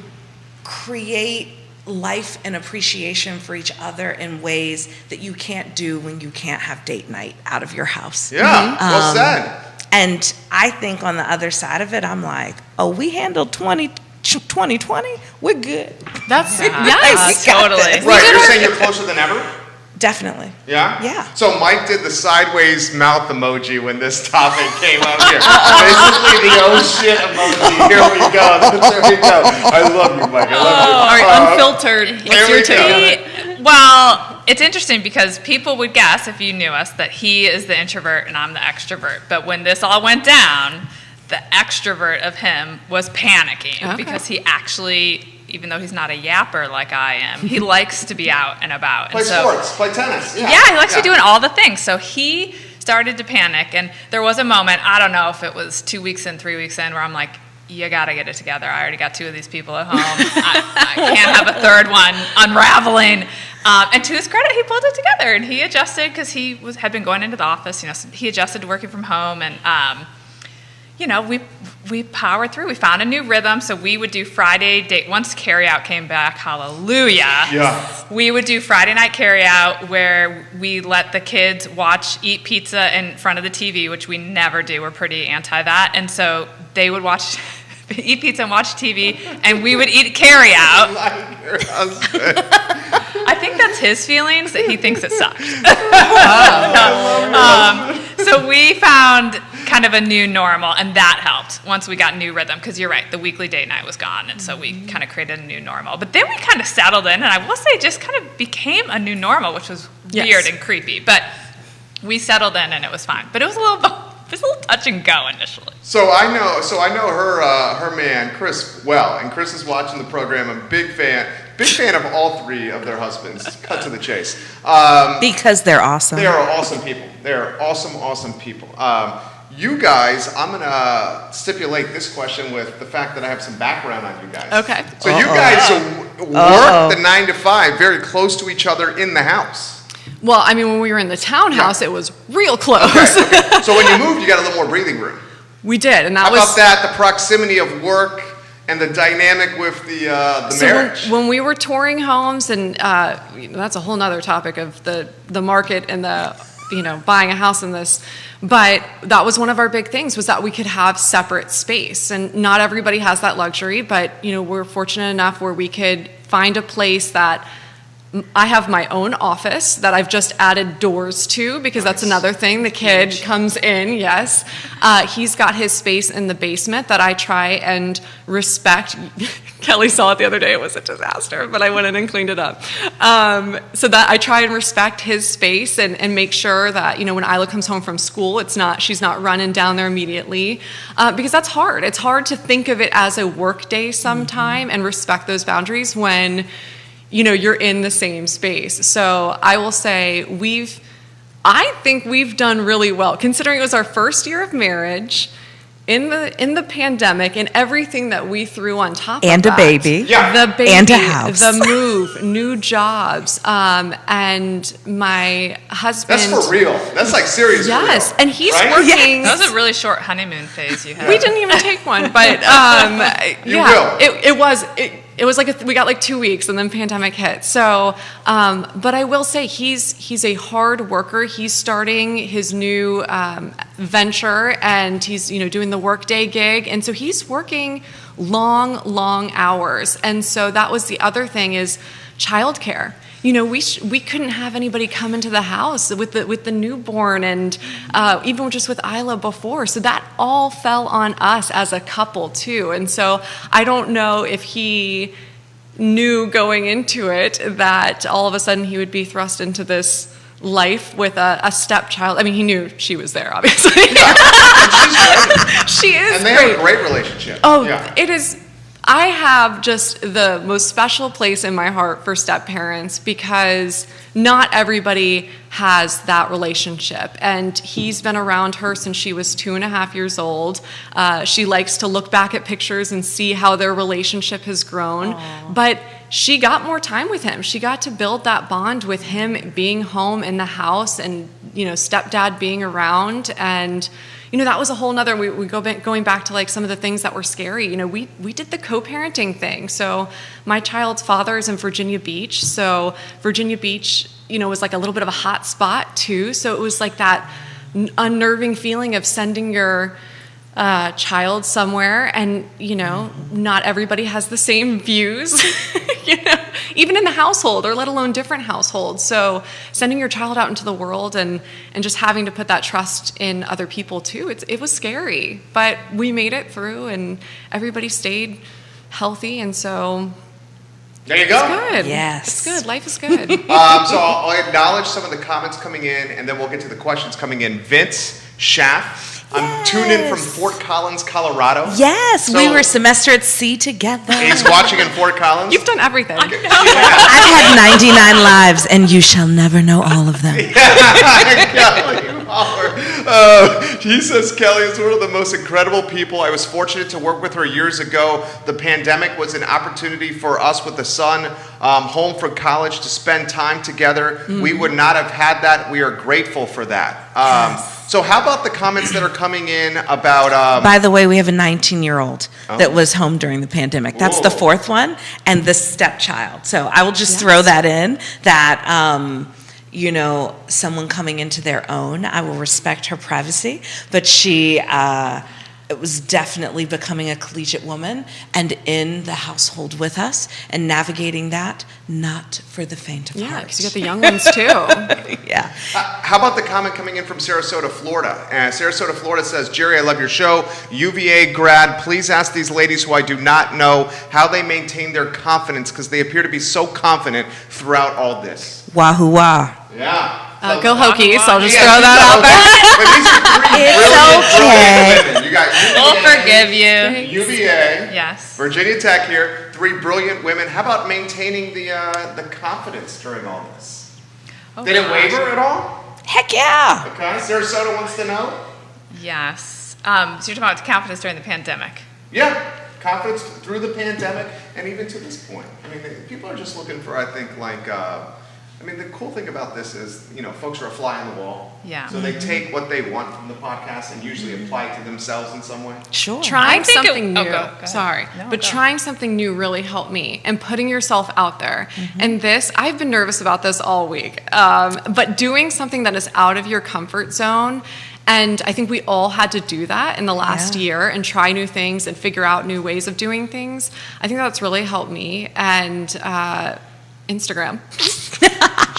create life and appreciation for each other in ways that you can't do when you can't have date night out of your house. Yeah, well said. And I think on the other side of it, I'm like, oh, we handled 2020, we're good. That's We yes. got totally. this. Right, you're saying you're closer than ever? Definitely. Yeah? Yeah. So Mike did the sideways mouth emoji when this topic came up here. Basically the oh shit emoji. Here we go. There we go. I love you, Mike. I love you. All right, unfiltered. here What's your we go. take? Well, it's interesting because people would guess, if you knew us, that he is the introvert and I'm the extrovert. But when this all went down, the extrovert of him was panicking Okay. because he actually, even though he's not a yapper like I am, he likes to be out and about. Play And so, sports, play tennis. Yeah, yeah, he likes to be doing all the things. So he started to panic, and there was a moment, I don't know if it was 2 weeks in, 3 weeks in, where I'm like, you got to get it together. I already got 2 of these people at home. I can't have a third one unraveling. And to his credit, he pulled it together, and he adjusted because he had been going into the office. You know, so he adjusted to working from home, and you know, we powered through. We found a new rhythm. So we would do Friday date. Once carryout came back, hallelujah. Yeah. We would do Friday night carryout where we let the kids eat pizza in front of the TV, which we never do. We're pretty anti that. And so they would eat pizza and watch TV, and we would eat carryout. Like your husband. I think that's his feelings, that he thinks it sucks. So we found kind of a new normal, and that helped once we got new rhythm, because you're right, the weekly date night was gone, and so we kind of created a new normal. But then we kind of settled in, and I will say just kind of became a new normal, which was weird and creepy. But we settled in, and it was fine. But it was a little touch and go initially. So I know her man Chris well, and Chris is watching the program. I'm a big fan of all three of their husbands. Cut to the chase. Because they're awesome. They are awesome people. They are awesome people. You guys, I'm gonna stipulate this question with the fact that I have some background on you guys. Okay. So you guys work the 9 to 5 very close to each other in the house. Well, I mean, when we were in the townhouse, it was real close. Okay. So when you moved, you got a little more breathing room. We did, and How about that? The proximity of work and the dynamic with the marriage. When we were touring homes, and that's a whole nother topic of the market and the buying a house in this, but that was one of our big things, was that we could have separate space, and not everybody has that luxury, but we're fortunate enough where we could find a place that I have my own office that I've just added doors to, because that's another thing. The kid comes in, yes. He's got his space in the basement that I try and respect. Kelly saw it the other day. It was a disaster, but I went in and cleaned it up. So that I try and respect his space and make sure that, when Isla comes home from school, she's not running down there immediately, because that's hard. It's hard to think of it as a work day sometime and respect those boundaries when you're in the same space. So I will say I think we've done really well, considering it was our first year of marriage, in the pandemic, and everything that we threw on top and of that. And a baby. Yeah. The baby. And a house. The move, new jobs, and my husband. That's for real. That's like serious. Yes, real, and he's right? working. That was a really short honeymoon phase you had. We didn't even take one, but it was like we got like 2 weeks, and then pandemic hit. So, but I will say he's a hard worker. He's starting his new venture, and he's doing the workday gig, and so he's working long hours. And so that was the other thing, is childcare. We couldn't have anybody come into the house with the newborn, and even just with Isla before. So that all fell on us as a couple too. And so I don't know if he knew going into it that all of a sudden he would be thrust into this life with a stepchild. I mean, he knew she was there, obviously. She is. And they have a great relationship. Oh, it is. I have just the most special place in my heart for step parents, because not everybody has that relationship. And he's been around her since she was 2.5 years old. She likes to look back at pictures and see how their relationship has grown. Aww. But she got more time with him. She got to build that bond with him being home in the house, and stepdad being around. And that was a whole nother, we going back to like some of the things that were scary. We did the co-parenting thing. So my child's father is in Virginia Beach. So Virginia Beach, was like a little bit of a hot spot too. So it was like that unnerving feeling of sending your child somewhere, and not everybody has the same views, even in the household, or let alone different households. So sending your child out into the world and just having to put that trust in other people too, it was scary, but we made it through, and everybody stayed healthy, and so there you go. It's good. Yes. It's good. Life is good. So I'll acknowledge some of the comments coming in, and then we'll get to the questions coming in. Vince Schaff. I'm tuned in from Fort Collins, Colorado. Yes, So- we were semester at sea together. He's watching in Fort Collins. You've done everything. I've had 99 lives, and you shall never know all of them. Kelly Holler. He says Kelly is one of the most incredible people. I was fortunate to work with her years ago. The pandemic was an opportunity for us with the son home from college to spend time together. Mm-hmm. We would not have had that. We are grateful for that. Yes. So how about the comments that are coming in about... By the way, we have a 19-year-old that was home during the pandemic. That's the fourth one, and the stepchild. So I will just throw that in, that, someone coming into their own, I will respect her privacy, but she it was definitely becoming a collegiate woman and in the household with us and navigating that, not for the faint of Yeah, heart. because you got the young ones too. Yeah. How about the comment coming in from Sarasota, Florida? Sarasota, Florida says, Jerry, I love your show. UVA grad, please ask these ladies who I do not know how they maintain their confidence because they appear to be so confident throughout all this. Wahoo wah. Yeah. Go Hokies, I'll just Yeah, throw that out there. But these are three brilliant women. You got We'll forgive you. UVA, Yes. Virginia Tech here, three brilliant women. How about maintaining the confidence during all this? Oh, Did it gosh. waver at all? Heck yeah. Okay, Sarasota wants to know. Yes. So you're talking about confidence during the pandemic. Yeah, confidence through the pandemic and even to this point. I mean, people are just looking for, I think, the cool thing about this is, folks are a fly on the wall. Yeah. So they take what they want from the podcast and usually apply it to themselves in some way. Sure. Trying I think something new. go ahead. Sorry. No, but go. trying something new really helped me and putting yourself out there. And this, I've been nervous about this all week. But doing something that is out of your comfort zone. And I think we all had to do that in the last year and try new things and figure out new ways of doing things. I think that's really helped me. And Instagram.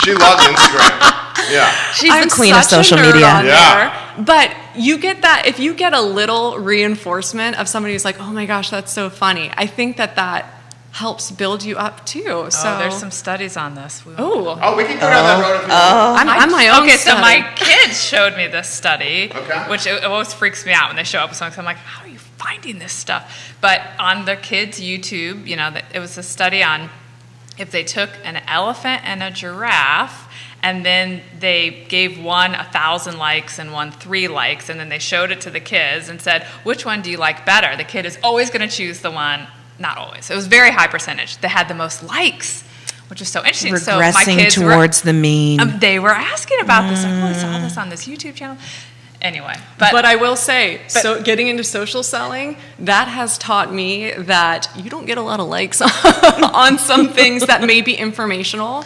She loves Instagram. Yeah. She's I'm the queen of such a social nerd media. on Yeah. there. But you get that, if you get a little reinforcement of somebody who's like, oh my gosh, that's so funny, I think that helps build you up too. So There's some studies on this. Oh, we can go down that road if you want. I'm my own Okay, so study. my kids showed me this study, Okay. which it always freaks me out when they show up with something. I'm like, how are you finding this stuff? But on the kids' YouTube, it was a study on if they took an elephant and a giraffe and then they gave one 1,000 likes and one 3 likes, and then they showed it to the kids and said, which one do you like better? The kid is always going to choose the one, not always. It was very high percentage. They had the most likes, which was so interesting. So my Regressing kids towards the mean. they were asking about this. Like, I saw this on this YouTube channel. Anyway, but I will say, so getting into social selling, that has taught me that you don't get a lot of likes on some things that may be informational.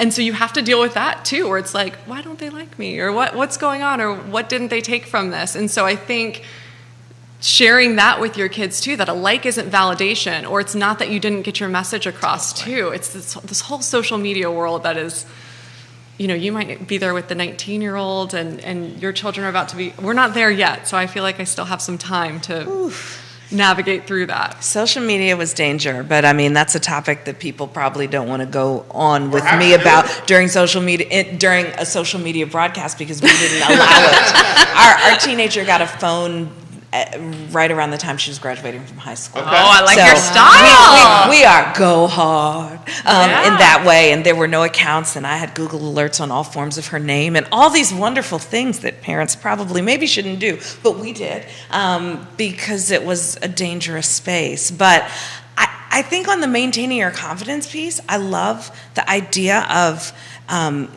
And so you have to deal with that too, where it's like, why don't they like me? Or what's going on? Or what didn't they take from this? And so I think sharing that with your kids too, that a like isn't validation, or it's not that you didn't get your message across too. It's this whole social media world that is, you might be there with the 19-year-old and your children are about to be, we're not there yet. So I feel like I still have some time to navigate through that. Social media was danger, but that's a topic that people probably don't want to go on with Perhaps me they about during a social media broadcast because we didn't allow it. Our teenager got a phone right around the time she was graduating from high school. Okay. Oh, I like So, your style. We are go hard in that way, and there were no accounts, and I had Google alerts on all forms of her name, and all these wonderful things that parents probably maybe shouldn't do, but we did because it was a dangerous space. But I think on the maintaining your confidence piece, I love the idea of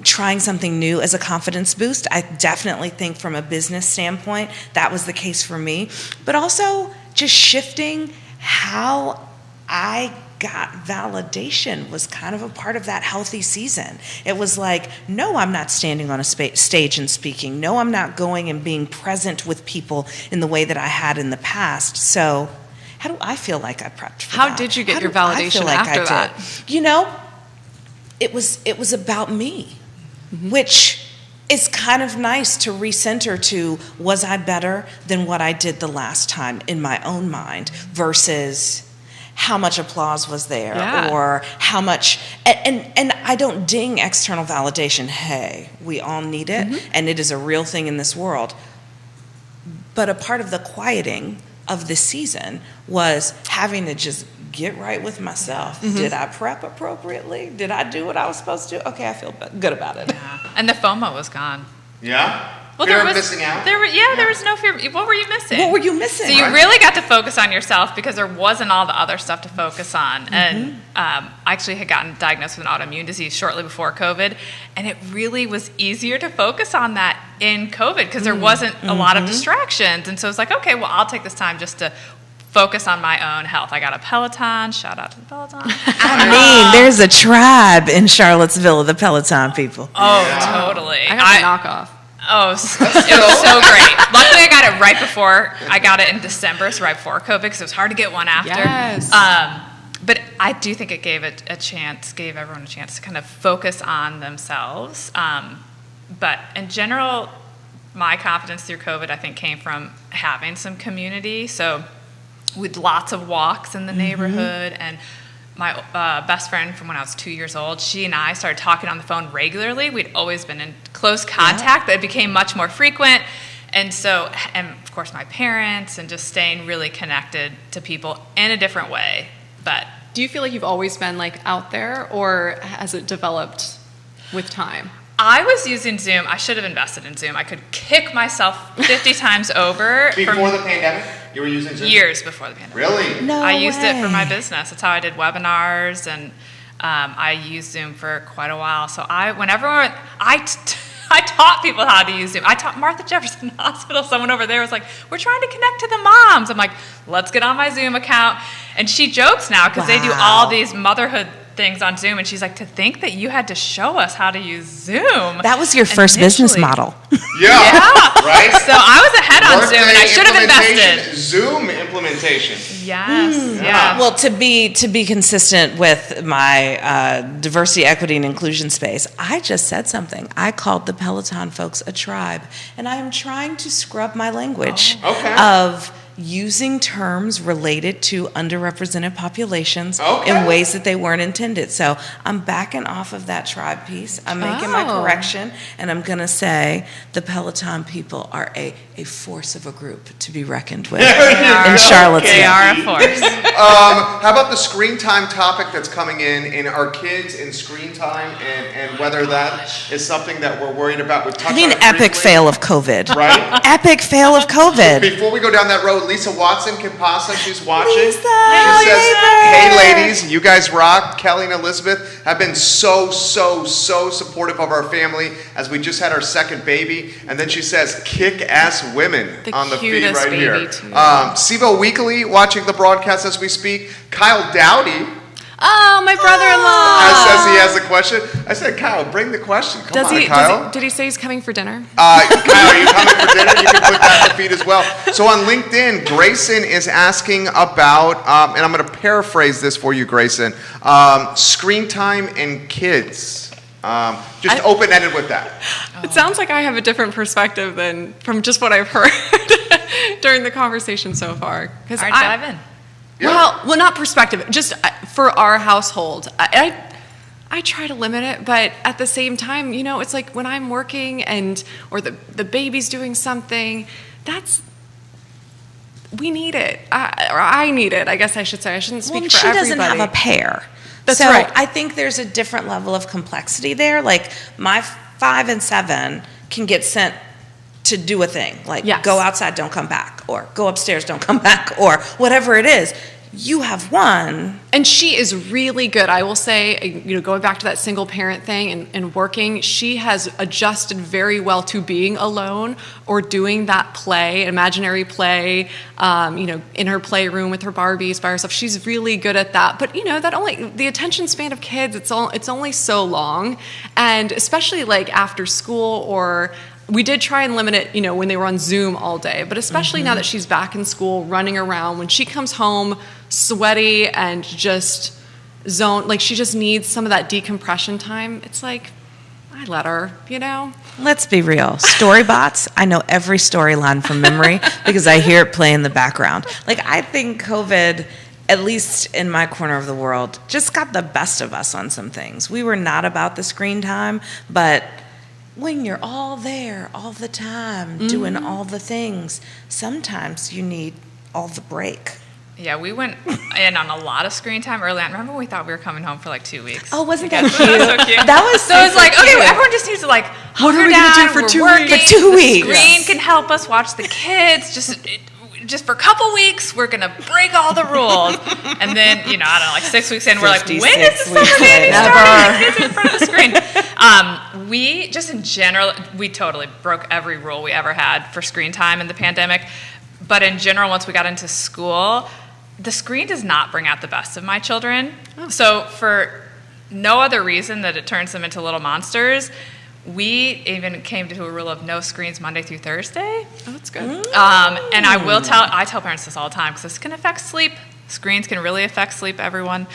trying something new as a confidence boost. I definitely think from a business standpoint, that was the case for me. But also just shifting how I got validation was kind of a part of that healthy season. It was like, no, I'm not standing on a stage and speaking. No, I'm not going and being present with people in the way that I had in the past. So how do I feel like I prepped for How that? did you get How your do I validation feel like after I that? did? It was about me, which is kind of nice to recenter to, was I better than what I did the last time in my own mind versus how much applause was there or how much, and I don't ding external validation. Hey, we all need it, and it is a real thing in this world. But a part of the quieting of this season was having to just get right with myself. Did I prep appropriately? Did I do what I was supposed to? Okay, I feel good about it. And the FOMO was gone. Yeah? Well, Fear there of was missing out? There was no fear. What were you missing? What were you missing? So you really got to focus on yourself because there wasn't all the other stuff to focus on. And I actually had gotten diagnosed with an autoimmune disease shortly before COVID, and it really was easier to focus on that in COVID because there wasn't a lot of distractions. And so it's like, okay, well, I'll take this time just to focus on my own health. I got a Peloton. Shout out to the Peloton. There's a tribe in Charlottesville of the Peloton people. Oh, totally. I got the knockoff. Oh, it was so great. Luckily, I got it right before. I got it in December, so right before COVID, because it was hard to get one after. Yes. But I do think it gave gave everyone a chance to kind of focus on themselves. But in general, my confidence through COVID, I think, came from having some community. So with lots of walks in the neighborhood, and my best friend from when I was 2 years old, she and I started talking on the phone regularly. We'd always been in close contact, but it became much more frequent. And so, and of course, my parents, and just staying really connected to people in a different way. But Do you feel like you've always been like out there, or has it developed with time? I was using Zoom. I should have invested in Zoom. I could kick myself 50 times over. Before the pandemic, you were using Zoom? Years before the pandemic. Really? No I used it for my way. business. That's how I did webinars, and I used Zoom for quite a while. So I taught people how to use Zoom. I taught Martha Jefferson Hospital. Someone over there was like, "We're trying to connect to the moms." I'm like, "Let's get on my Zoom account." And she jokes now because they do all these motherhood things on Zoom, and she's like, "To think that you had to show us how to use Zoom." That was your first business initially. model. Yeah. Right? So I was ahead on Zoom, and I Workday should have implementation, invested. Zoom implementation. Yes. Yeah. Well, to be consistent with my diversity, equity, and inclusion space, I just said something. I called the Peloton folks a tribe, and I am trying to scrub my language Okay. of using terms related to underrepresented populations Okay. in ways that they weren't intended. So I'm backing off of that tribe piece. I'm making my Oh. correction, and I'm going to say the Peloton people are a force of a group to be reckoned with in Charlottesville. They are a force. How about the screen time topic that's coming in our kids in screen time, and whether that is something that we're worried about? We've touched I mean, on it epic briefly. fail of COVID. Right? Epic fail of COVID. Before we go down that road, Lisa Watson can pause. She's watching. Lisa, She says, neighbor. "Hey, ladies, you guys rock." Kelly and Elizabeth have been so supportive of our family as we just had our second baby. And then she says, "Kick-ass women" The on the feed cutest right baby, here. too. Sivo Weekly watching the broadcast as we speak. Kyle Dowdy Oh, my brother-in-law. says he has a question. I said, "Kyle, bring the question. Come on, Kyle." Did he say he's coming for dinner? Kyle, are you coming for dinner? You can put that in the feed as well. So on LinkedIn, Grayson is asking about, and I'm going to paraphrase this for you, Grayson, screen time and kids. Just open-ended with that. It sounds like I have a different perspective than from just what I've heard during the conversation so far. All right, dive in. Yeah. Well, not perspective. Just for our household, I try to limit it, but at the same time, you know, it's like when I'm working or the baby's doing something, we need it. Or I need it. I guess I should say. I shouldn't speak Well, for she doesn't everybody. have a pair. That's so right. I think there's a different level of complexity there. Like my 5 and 7 can get sent to do a thing, like Yes. go outside, don't come back, or go upstairs, don't come back, or whatever it is. You have one. And she is really good. I will say, you know, going back to that single parent thing and working, she has adjusted very well to being alone or doing that play, imaginary play, you know, in her playroom with her Barbies by herself. She's really good at that. But, you know, the attention span of kids, it's only so long. And especially like after school, or we did try and limit it, you know, when they were on Zoom all day, but especially now that she's back in school, running around, when she comes home sweaty and just like she just needs some of that decompression time. It's like, I let her, you know? Let's be real. Storybots, I know every storyline from memory because I hear it play in the background. Like, I think COVID, at least in my corner of the world, just got the best of us on some things. We were not about the screen time, but when you're all there all the time, doing all the things, sometimes you need all the break. Yeah, we went in on a lot of screen time early on. Remember when we thought we were coming home for like 2 weeks? Oh, wasn't Yeah, that cute? That was so cute. That was So it's super like, okay, cute. everyone just needs to like What are hunker we gonna down. do for We're 2 working. weeks? For 2 The weeks. screen can help us watch the kids. Just for a couple weeks, we're gonna break all the rules, and then I don't know, like 6 weeks in, we're like, when is the 56 summer weeks baby later. starting? The kids are in front of the screen. We just in general, we totally broke every rule we ever had for screen time in the pandemic. But in general, once we got into school, the screen does not bring out the best of my children. So for no other reason that it turns them into little monsters, we even came to a rule of no screens Monday through Thursday. Oh, that's good. And I tell parents this all the time because this can affect sleep. Screens can really affect sleep, everyone.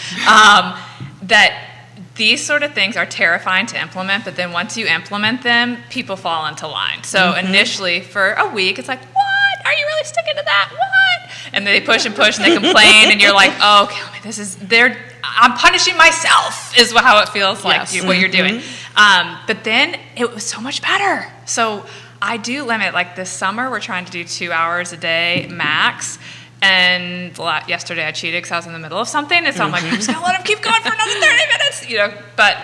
That these sort of things are terrifying to implement, but then once you implement them, people fall into line. So initially, for a week, it's like, what? Are you really sticking to that? What? And they push and push and they complain, and you're like, oh, okay, I'm punishing myself, is how it feels like what you're doing. But then it was so much better. So I do limit, like this summer, we're trying to do 2 hours a day max. And yesterday I cheated because I was in the middle of something, and so I'm like, I'm just gonna let him keep going for another 30 minutes, But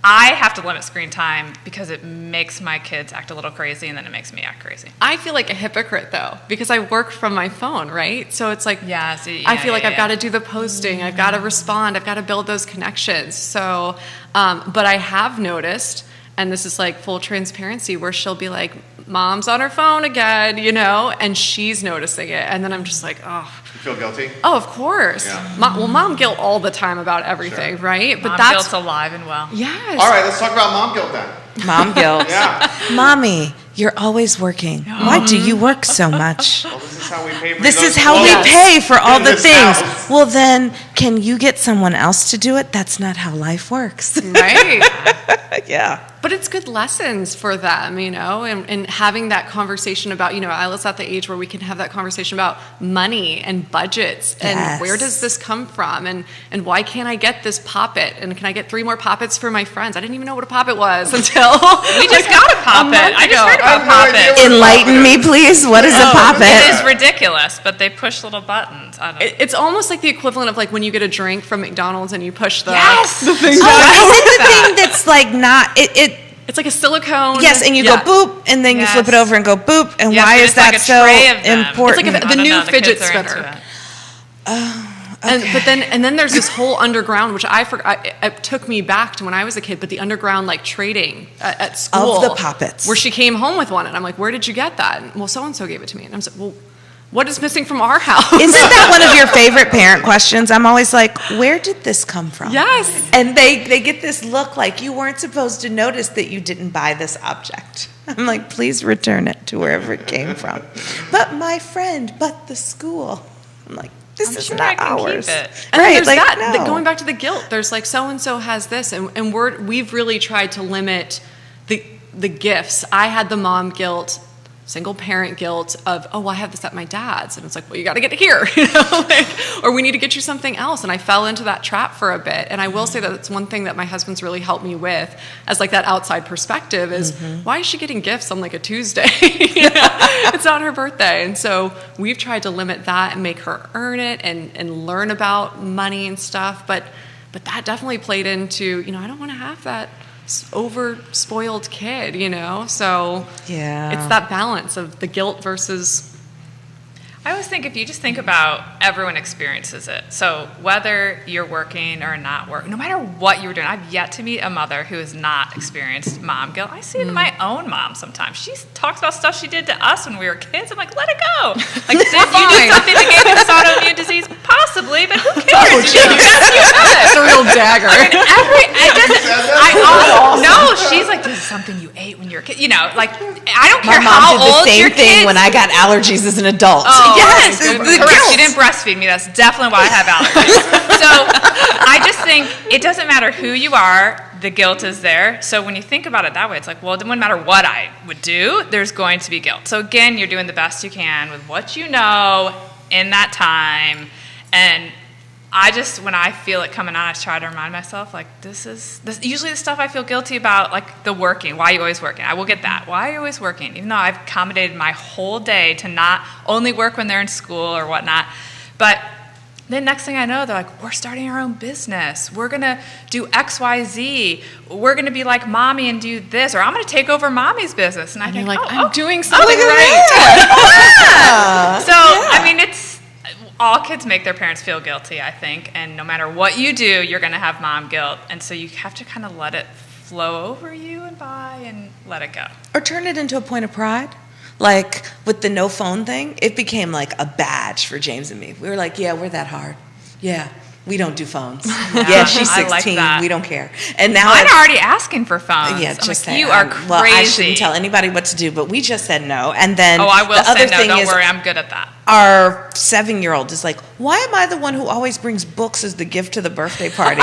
I have to limit screen time because it makes my kids act a little crazy, and then it makes me act crazy. I feel like a hypocrite though, because I work from my phone, right? So it's like, I feel like I've got to do the posting, I've got to respond, I've got to build those connections. So, but I have noticed, and this is like full transparency, where she'll be like, Mom's on her phone again, and she's noticing it. And then I'm just like, oh. You feel guilty? Oh, of course. Yeah. Mom guilt all the time about everything, right? Mom guilt's alive and well. Yes. All right, let's talk about mom guilt then. Mom guilt. Yeah. Mommy, you're always working. Why do you work so much? Well, this is how we pay for This those is how we clothes pay for all in the this things. house. Well, then, can you get someone else to do it? That's not how life works. Right. Yeah. But it's good lessons for them, and having that conversation about, I was at the age where we can have that conversation about money and budgets and Yes. where does this come from and why can't I get this poppet, and can I get 3 more poppets for my friends? I didn't even know what a poppet was until We just got a poppet. I just heard I about have no idea poppets. what- Enlighten me, please. What is a It poppet? is ridiculous, but they push little buttons. I don't know. It's almost like the equivalent of like when you get a drink from McDonald's and you push the Yes! the thing Oh, down. is it the thing that's like not it? It's like a silicone. Yes, and you Yeah. go boop, and then you flip it Yes. over and go boop. And Yes, why but is it's like that a so tray of them. important? It's like I the don't new know, the fidget kids are into spinner. it. And then there's this whole underground, which I forgot. It took me back to when I was a kid, but the underground like trading at school Of the poppets. where she came home with one, and I'm like, "Where did you get that?" And, well, so and so gave it to me, and I'm like, "Well, what is missing from our house?" Isn't that one of your favorite parent questions? I'm always like, where did this come from? Yes. And they get this look like you weren't supposed to notice that you didn't buy this object. I'm like, please return it to wherever it came from. But my friend, but the school. I'm like, this I'm is sure not I can keep ours. it. And Right, there's like, that, no. going back to the guilt, there's like so and so has this, and we've really tried to limit the gifts. I had the mom guilt, single parent guilt of, oh, I have this at my dad's, and it's like, well, you got to get it here, or we need to get you something else. And I fell into that trap for a bit. And I will say that it's one thing that my husband's really helped me with, as like that outside perspective, is why is she getting gifts on like a Tuesday? It's not her birthday. And so we've tried to limit that and make her earn it and learn about money and stuff. But that definitely played into, I don't want to have that over spoiled kid, so Yeah. it's that balance of the guilt versus I always think if you just think about everyone experiences it. So whether you're working or not working, no matter what you're doing, I've yet to meet a mother who has not experienced mom guilt. I see it in my own mom sometimes. She talks about stuff she did to us when we were kids. I'm like, let it go. Like, did you do something that gave you this autoimmune disease? Possibly, but who cares? You should. it's a real dagger. No, she's like, this is something you ate when you were a kid. Like, I don't My care mom how did the old same your thing kids. when I got allergies as an adult. Oh, yes, my the goodness. guilt. Correct. She didn't breastfeed me. That's definitely why I have allergies. So I just think it doesn't matter who you are. The guilt is there. So when you think about it that way, it's like, well, it wouldn't matter what I would do. There's going to be guilt. So again, you're doing the best you can with what you know in that time. And I just, when I feel it coming on, I try to remind myself, like, this usually the stuff I feel guilty about, like the working. Why are you always working? I will get that. Why are you always working? Even though I've accommodated my whole day to not only work when they're in school or whatnot. But then next thing I know, they're like, we're starting our own business. We're going to do X, Y, Z. We're going to be like mommy and do this. Or I'm going to take over mommy's business. And I think, You're like, oh, I'm oh, doing something right. So, I mean, all kids make their parents feel guilty, I think. And no matter what you do, you're going to have mom guilt. And so you have to kind of let it flow over you and by and let it go. Or turn it into a point of pride. Like with the no phone thing, it became like a badge for James and me. We were like, yeah, we're that hard. Yeah, We don't do phones. Yeah, she's I like 16. that. We don't care. And now Mine are already asking for phones. yeah, I'm just like, saying. you are crazy. Well, I shouldn't tell anybody what to do, but we just said no. And then I will the say other no. thing Don't is, worry, I'm good at that. our 7-year-old is like, why am I the one who always brings books as the gift to the birthday party?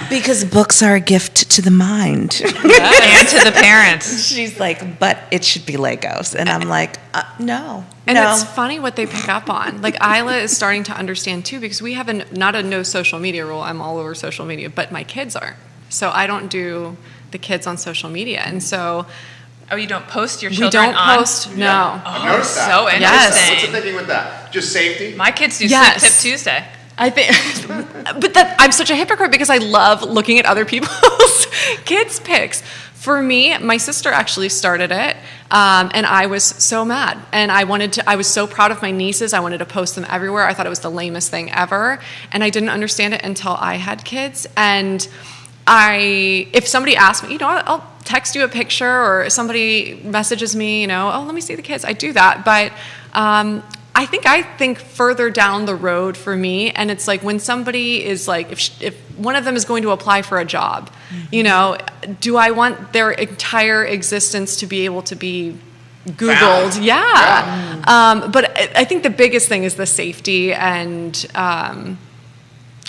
Because books are a gift to the mind. And to the parents. She's like, but it should be Legos. And I'm like, no. And no. it's funny what they pick up on. Like Isla is starting to understand too, because we have not a no social media rule. I'm all over social media, but my kids are. So I don't do the kids on social media. And so Oh, you don't post your we children don't on? post, no. Yeah. I've noticed that. So I've Yes. noticed that. What's the interesting. thinking with that? Just safety? My kids do Yes. Sleep Tip Tuesday. I think, but I'm such a hypocrite because I love looking at other people's kids' pics. For me, my sister actually started it, and I was so mad. And I was so proud of my nieces. I wanted to post them everywhere. I thought it was the lamest thing ever. And I didn't understand it until I had kids. And if somebody asked me, I'll text you a picture, or somebody messages me, oh, let me see the kids. I do that. But I think further down the road for me, and it's like when somebody is like, if one of them is going to apply for a job, do I want their entire existence to be able to be Googled? Found. Yeah. But I think the biggest thing is the safety, and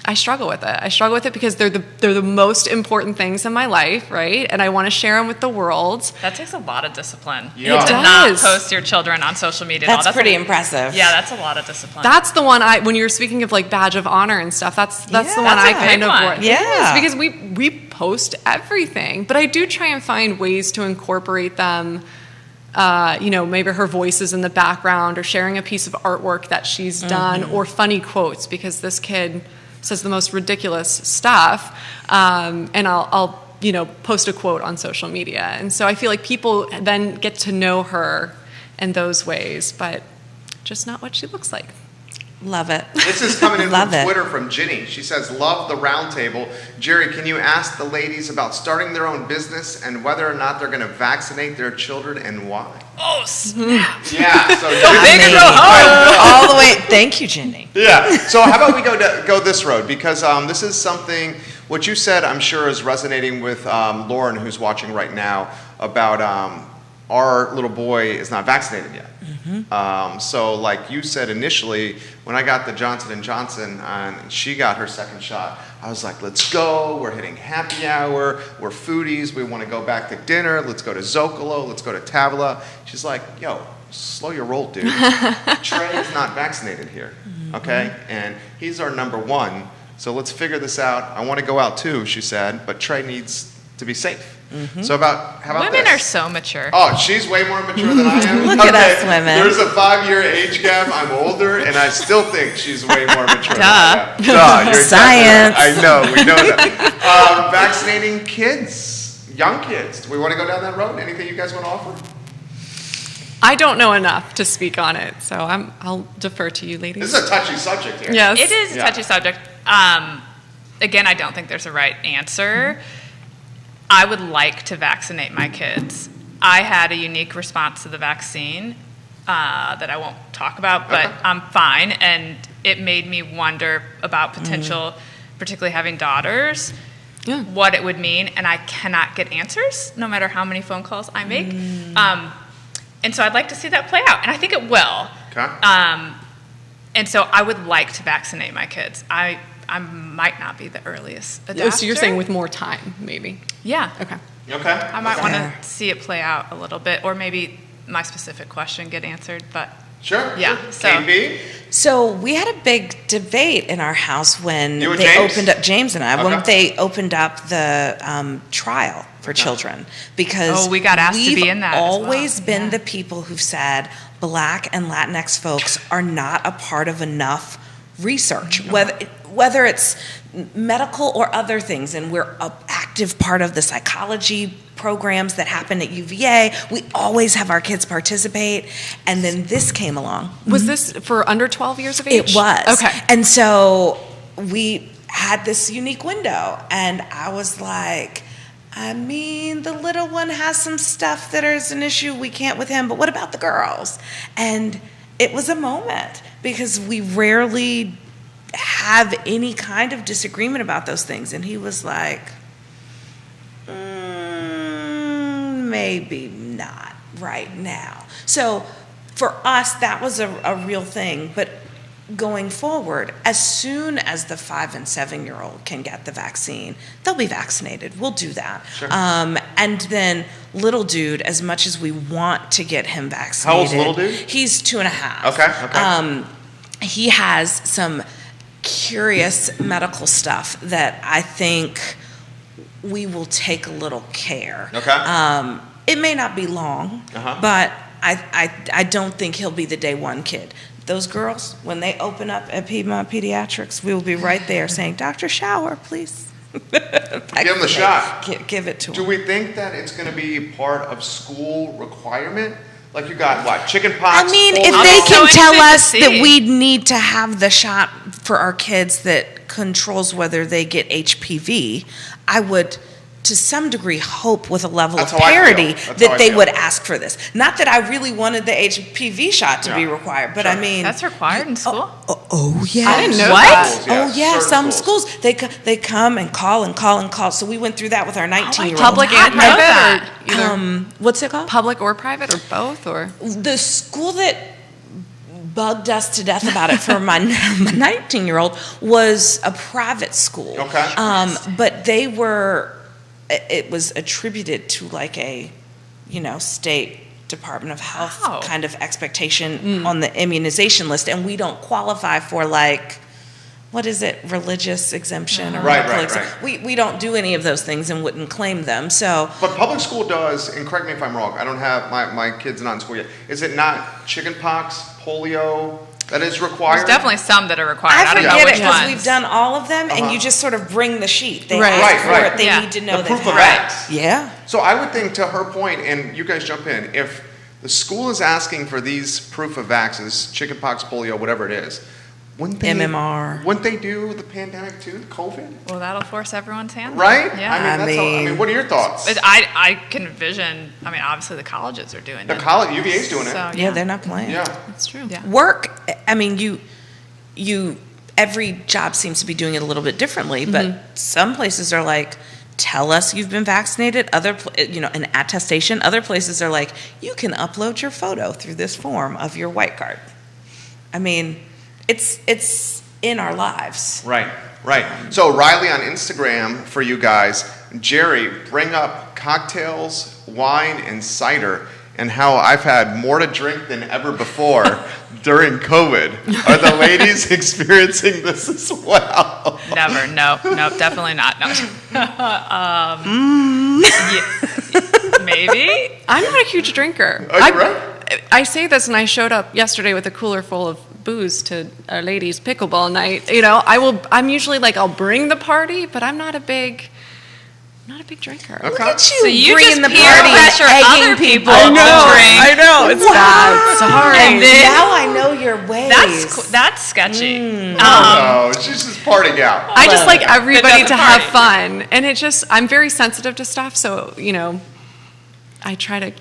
I struggle with it. I struggle with it because they're the most important things in my life, right? And I want to share them with the world. That takes a lot of discipline. Yeah. It To not does. post your children on social media. and all. That's pretty impressive. Yeah, that's a lot of discipline. That's the one when you were speaking of like badge of honor and stuff. That's the one That's I a kind big of one. want. Yeah. It is, because we post everything, but I do try and find ways to incorporate them. Maybe her voice is in the background, or sharing a piece of artwork that she's done, or funny quotes, because this kid says the most ridiculous stuff, and I'll post a quote on social media, and so I feel like people then get to know her in those ways, but just not what she looks like. Love it. This is coming in from Love it. Twitter from Ginny. She says, love the roundtable. Jerry, can you ask the ladies about starting their own business and whether or not they're going to vaccinate their children and why? Oh, snap. Yeah, so big and Ginny- go home. All the way. Thank you, Ginny. Yeah. So how about we go this road, because this is something what you said, I'm sure, is resonating with Lauren, who's watching right now, about our little boy is not vaccinated yet. So like you said initially, when I got the Johnson & Johnson and she got her second shot, I was like, let's go, we're hitting happy hour, we're foodies, we want to go back to dinner, let's go to Zocalo, let's go to Tavola. She's like, yo, slow your roll, dude. Trey is not vaccinated here, okay? And he's our number one, so let's figure this out. I want to go out too, she said, but Trey needs to be safe. So how about Women this? are so mature. Oh, she's way more mature than I am. Look at us women. There's a 5-year age gap. I'm older, and I still think she's way more mature than I am. Duh. Duh, you're Science. exactly right. I know, we know that. Vaccinating kids, young kids. Do we want to go down that road? Anything you guys want to offer? I don't know enough to speak on it, so I'll defer to you, ladies. This is a touchy subject here. Yes. It is a Yeah. touchy subject. Again, I don't think there's a right answer. I would like to vaccinate my kids. I had a unique response to the vaccine that I won't talk about, but Okay. I'm fine. And it made me wonder about potential, particularly having daughters, Yeah. what it would mean. And I cannot get answers, no matter how many phone calls I make. And so I'd like to see that play out. And I think it will. Okay. And so I would like to vaccinate my kids. I might not be the earliest adopter. Oh, so you're saying with more time, maybe? Yeah. Okay. Okay. I might want Okay. to see it play out a little bit, or maybe my specific question get answered. But Sure. Yeah, Sure. so- KB? So we had a big debate in our house when You and they James? opened up, James and I, when Okay. they opened up the trial for children, because Oh, we got asked to we've be in that as well. always been Yeah. the people who've said Black and Latinx folks are not a part of enough research, whether it's medical or other things, and we're an active part of the psychology programs that happen at UVA. We always have our kids participate, and then this came along. Was this for under 12 years of age? It was. Okay. And so we had this unique window, and I was like, I mean, the little one has some stuff that is an issue we can't with him, but what about the girls? And it was a moment, because we rarely have any kind of disagreement about those things. And he was like, maybe not right now. So for us, that was a real thing. But going forward, as soon as the 5 and 7-year-old can get the vaccine, they'll be vaccinated. We'll do that. Sure. And then little dude, as much as we want to get him vaccinated. How old's little dude? He's 2.5. Okay. He has some curious medical stuff that I think we will take a little care. Okay. It may not be long, but I don't think he'll be the day one kid. Those girls, when they open up at Piedmont Pediatrics, we will be right there saying, Dr. Shower, please. Give him the shot. Give it to him. Do we think that it's going to be part of school requirement? Like you got what? Chicken pox? I mean, polio? if they can tell us to that see. we need to have the shot for our kids that controls whether they get HPV, I would, to some degree, hope with a level That's of how I feel. parity That's how that I they feel. would ask for this. Not that I really wanted the HPV shot to be Yeah. required, but Sure. I mean, That's required in school? oh yeah. I didn't know What? that. Yes, Oh yeah, certain some schools. schools they come and call and call and call. So we went through that with our 19-year-old. Public and know private, that. or either What's it called? public or private, or both, or The school that bugged us to death about it for my 19-year-old was a private school. Okay. But they were, it was attributed to like a, state Department of Health Oh. kind of expectation on the immunization list, and we don't qualify for like, what is it, religious exemption or Right, medical right, exemption. We don't do any of those things and wouldn't claim them. So But public school does, and correct me if I'm wrong, I don't have, my kids not in school yet. Is it not chicken pox, polio that is required? There's definitely some that are required. I don't know forget it which because ones. we've done all of them, and Uh-huh. you just sort of bring the sheet. They Right. ask for Right. it. They Yeah. need to know The that. proof of Right. X. Yeah. So I would think, to her point, and you guys jump in, if the school is asking for these proof of vaxes, chicken pox, polio, whatever it is, wouldn't they, MMR. Wouldn't they do the pandemic too, COVID? Well, that'll force everyone's hand. Right? Yeah. I mean, what are your thoughts? But I can envision, obviously the colleges are doing The it. college, UVA's doing it. So, Yeah, they're not playing. Yeah. that's true. Yeah. Work, I mean, you, every job seems to be doing it a little bit differently, but some places are like, tell us you've been vaccinated, an attestation. Other places are like, you can upload your photo through this form of your white card. I mean, it's in our lives. Right. So Riley on Instagram for you guys, Jerry, bring up cocktails, wine, and cider, and how I've had more to drink than ever before during COVID. Are the ladies experiencing this as well? Never. No, definitely not. No. Maybe. I'm not a huge drinker. Oh, you're right? I say this, and I showed up yesterday with a cooler full of booze to our ladies' pickleball night. I'm usually like, I'll bring the party, but I'm not a big drinker. Okay. Look at you, So you bringing just the peer party and pressure egging other people I to know, drink. I know, it's bad. Sorry. And then- Now I know your ways. That's sketchy. Oh, she's just partying out. I just like everybody doesn't to have party. fun, and I'm very sensitive to stuff, so I try to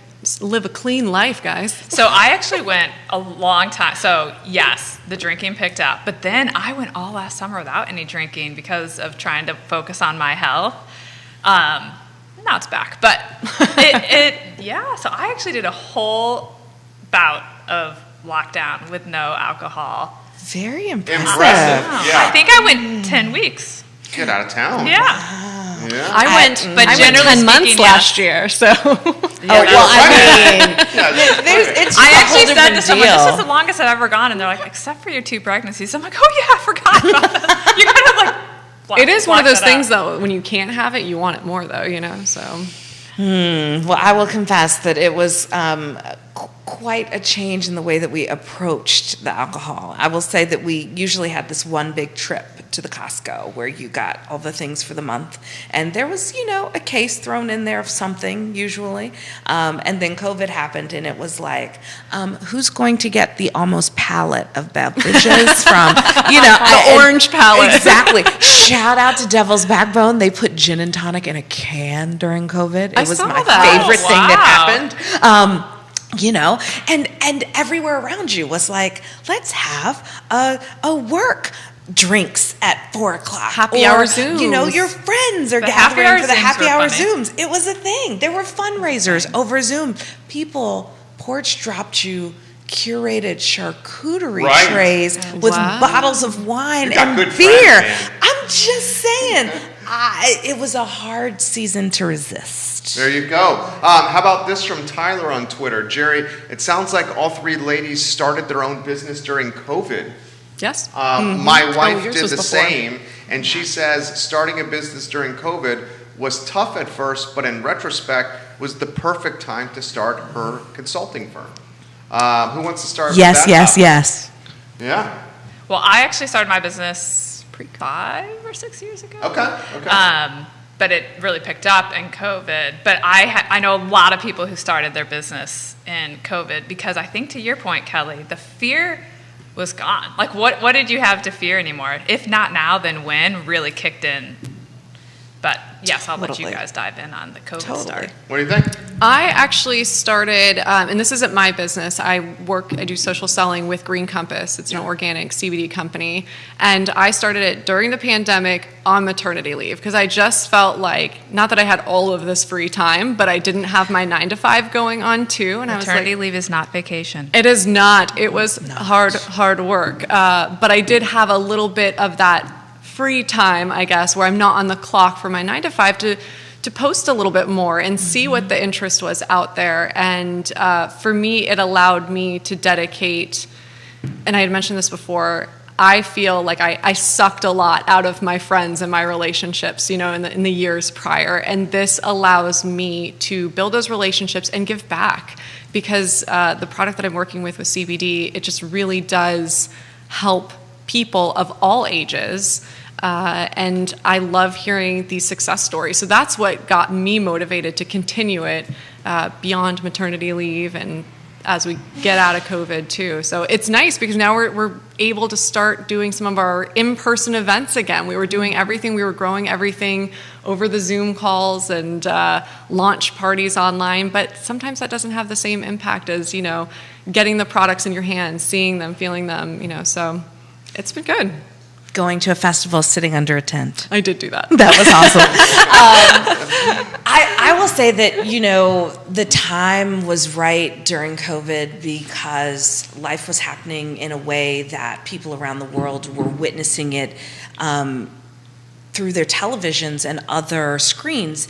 live a clean life, guys. So I actually went a long time. So yes, the drinking picked up, but then I went all last summer without any drinking because of trying to focus on my health. Now it's back, but yeah. So I actually did a whole bout of lockdown with no alcohol. Very impressive. Impressive. Yeah. I think I went 10 weeks. Get out of town. Yeah. Yeah. I went, but I went generally 10 months speaking, last year, so. It's I a whole actually said different to someone, deal. this is the longest I've ever gone, and they're like, except for your 2 pregnancies. I'm like, oh yeah, I forgot about that. You kind of like. It is one of block those that things, out. though, when you can't have it, you want it more, though, so. Well, I will confess that it was quite a change in the way that we approached the alcohol. I will say that we usually had this one big trip to the Costco where you got all the things for the month. And there was, a case thrown in there of something, usually. And then COVID happened, and it was like, who's going to get the almost pallet of beverages from, The orange palette. Exactly. Shout out to Devil's Backbone. They put gin and tonic in a can during COVID. It I was saw my that. favorite Oh, thing that wow. happened. And everywhere around you was like, let's have a work drinks at 4 o'clock. Happy hour Zooms. You know, your friends are The happy gathering hour for the Zooms happy were hour funny. Zooms. It was a thing. There were fundraisers over Zoom. People porch dropped you curated charcuterie Right. trays with Wow. bottles of wine You got and good beer. friends, man. I'm just saying, it was a hard season to resist. There you go. How about this from Tyler on Twitter? Jerry, it sounds like all three ladies started their own business during COVID. Yes. My wife yours did was the before. same, and she says starting a business during COVID was tough at first, but in retrospect was the perfect time to start her consulting firm. Who wants to start Yes, with that yes, topic? yes. Yeah. Well, I actually started my business 5 or 6 years ago. Okay. But it really picked up in COVID. But I know a lot of people who started their business in COVID because I think to your point, Kelly, the fear was gone. Like, what did you have to fear anymore? If not now, then when really kicked in? But yes, I'll let you Totally. guys dive in on the COVID Totally. start. What do you think? I actually started, and this isn't my business. I do social selling with Green Compass. It's an organic CBD company. And I started it during the pandemic on maternity leave because I just felt like, not that I had all of this free time, but I didn't have my 9 to 5 going on too. And Maternity I was like, leave is not vacation. it is not. It was hard work. But I did have a little bit of that free time, I guess, where I'm not on the clock for my 9 to 5 to post a little bit more and see what the interest was out there. And for me, it allowed me to dedicate, and I had mentioned this before, I feel like I sucked a lot out of my friends and my relationships, you know, in the years prior. And this allows me to build those relationships and give back because the product that I'm working with CBD, it just really does help people of all ages. And I love hearing these success stories. So that's what got me motivated to continue it beyond maternity leave and as we get out of COVID too. So it's nice because now we're able to start doing some of our in-person events again. We were doing everything. We were growing everything over the Zoom calls and launch parties online. But sometimes that doesn't have the same impact as, you know, getting the products in your hands, seeing them, feeling them, you know. So it's been good. Going to a festival, sitting under a tent. I did do that. That was awesome. I will say that, you know, the time was right during COVID because life was happening in a way that people around the world were witnessing it through their televisions and other screens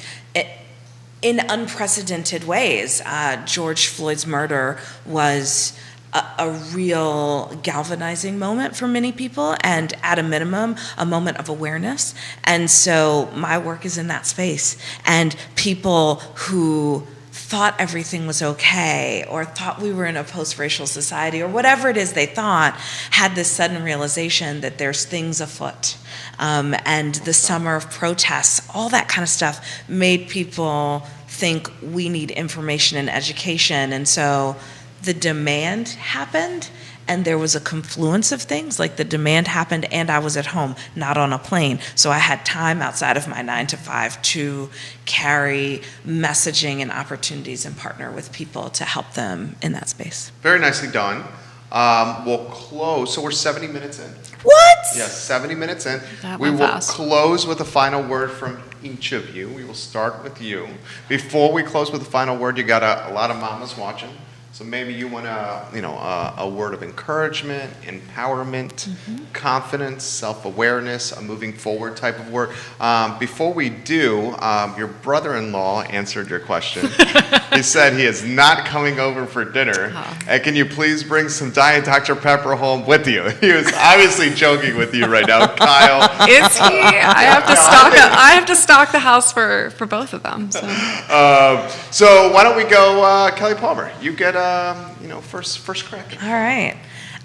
in unprecedented ways. George Floyd's murder was a real galvanizing moment for many people, and at a minimum, a moment of awareness. And so my work is in that space. And people who thought everything was okay or thought we were in a post-racial society or whatever it is they thought had this sudden realization that there's things afoot. And the summer of protests, all that kind of stuff made people think we need information and education. And so the demand happened, and there was a confluence of things. Like the demand happened, and I was at home, not on a plane. So I had time outside of my 9 to 5 to carry messaging and opportunities and partner with people to help them in that space. Very nicely done. We'll close. So we're 70 minutes in. What? Yes, 70 minutes in. That We went will fast. close with a final word from each of you. We will start with you. Before we close with the final word, you got a lot of mamas watching. So maybe you want a word of encouragement, empowerment, confidence, self-awareness, a moving forward type of word. Before we do, your brother-in-law answered your question. He said he is not coming over for dinner. And can you please bring some Diet Dr. Pepper home with you? He was obviously joking with you right now, Kyle. Is he? I have to stock the house for both of them. So. So why don't we go, Kelly Palmer? You get first crack. All right.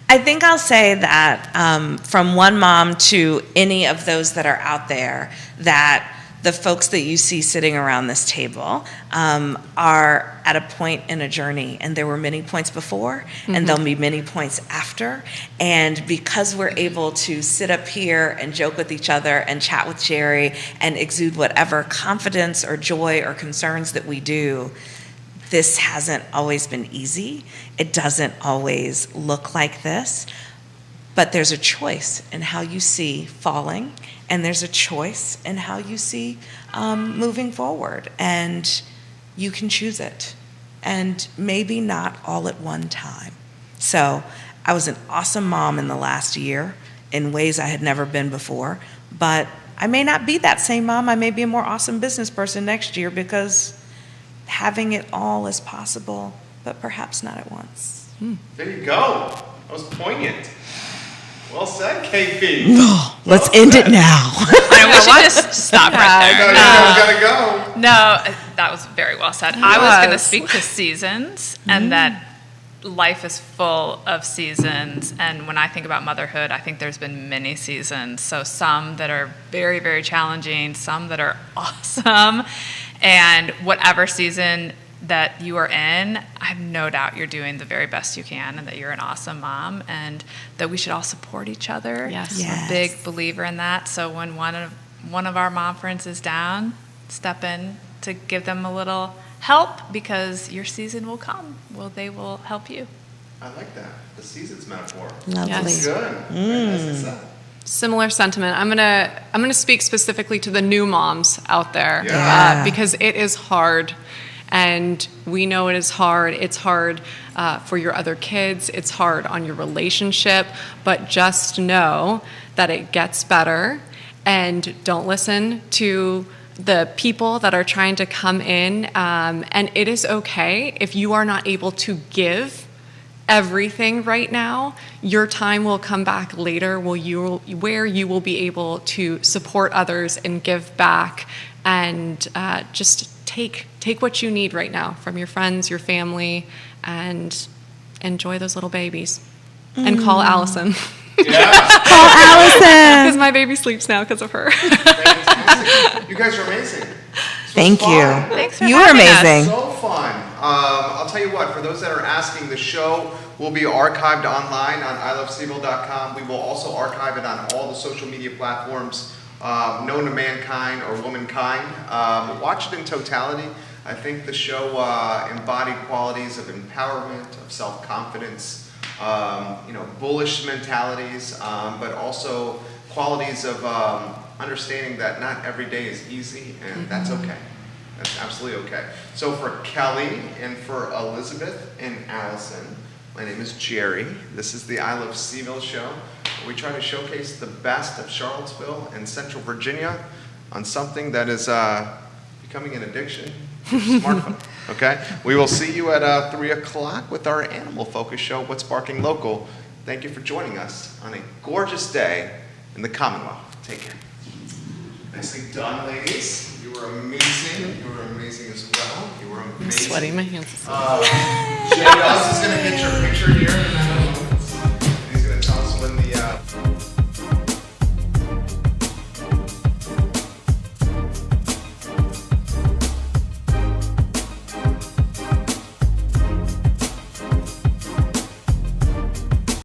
I think I'll say that from one mom to any of those that are out there, that the folks that you see sitting around this table are at a point in a journey, and there were many points before, and there'll be many points after. And because we're able to sit up here and joke with each other and chat with Jerry and exude whatever confidence or joy or concerns that we do, this hasn't always been easy. It doesn't always look like this. But there's a choice in how you see falling, and there's a choice in how you see moving forward. And you can choose it. And maybe not all at one time. So I was an awesome mom in the last year in ways I had never been before. But I may not be that same mom. I may be a more awesome business person next year because having it all is possible, but perhaps not at once. There you go. That was poignant. Well said, KP. Let's end it now. We should just stop right No, there. you gotta go. No, that was very well said. I was going to Yes. speak to seasons and that life is full of seasons. And when I think about motherhood, I think there's been many seasons. So some that are very, very challenging, some that are awesome. And whatever season that you are in, I have no doubt you're doing the very best you can and that you're an awesome mom and that we should all support each other. Yes. Yes. I'm a big believer in that. So when one of our mom friends is down, step in to give them a little help because your season will come. Well, they will help you. I like that. The seasons metaphor. Lovely. Yes. Good. Very nicely said. Similar sentiment. I'm gonna speak specifically to the new moms out there Yeah. because it is hard, and we know it is hard. It's hard for your other kids. It's hard on your relationship. But just know that it gets better, and don't listen to the people that are trying to come in. And it is okay if you are not able to give everything right now. Your time will come back later where you will be able to support others and give back and just take what you need right now from your friends, your family, and enjoy those little babies. And call Allison. Yeah. Call Allison. Because my baby sleeps now because of her. Fantastic. You guys are amazing. This was Thank fun. you. Thanks for You are having us. amazing. So fun. I'll tell you what, for those that are asking, the show will be archived online on iloveseville.com. We will also archive it on all the social media platforms known to mankind or womankind. Watch it in totality. I think the show embodied qualities of empowerment, of self-confidence, bullish mentalities, but also qualities of understanding that not every day is easy, and that's okay. That's absolutely okay. So for Kelly and for Elizabeth and Allison, my name is Jerry. This is the I Love Seville show. We try to showcase the best of Charlottesville and Central Virginia on something that is becoming an addiction, smartphone. Okay? We will see you at 3 o'clock with our animal focus show, What's Barking Local. Thank you for joining us on a gorgeous day in the Commonwealth. Take care. Nicely done, ladies. You were amazing. You were amazing as well. You were amazing. I'm sweating. My hands are sweating. Jay Dobbs is going to hit your picture here.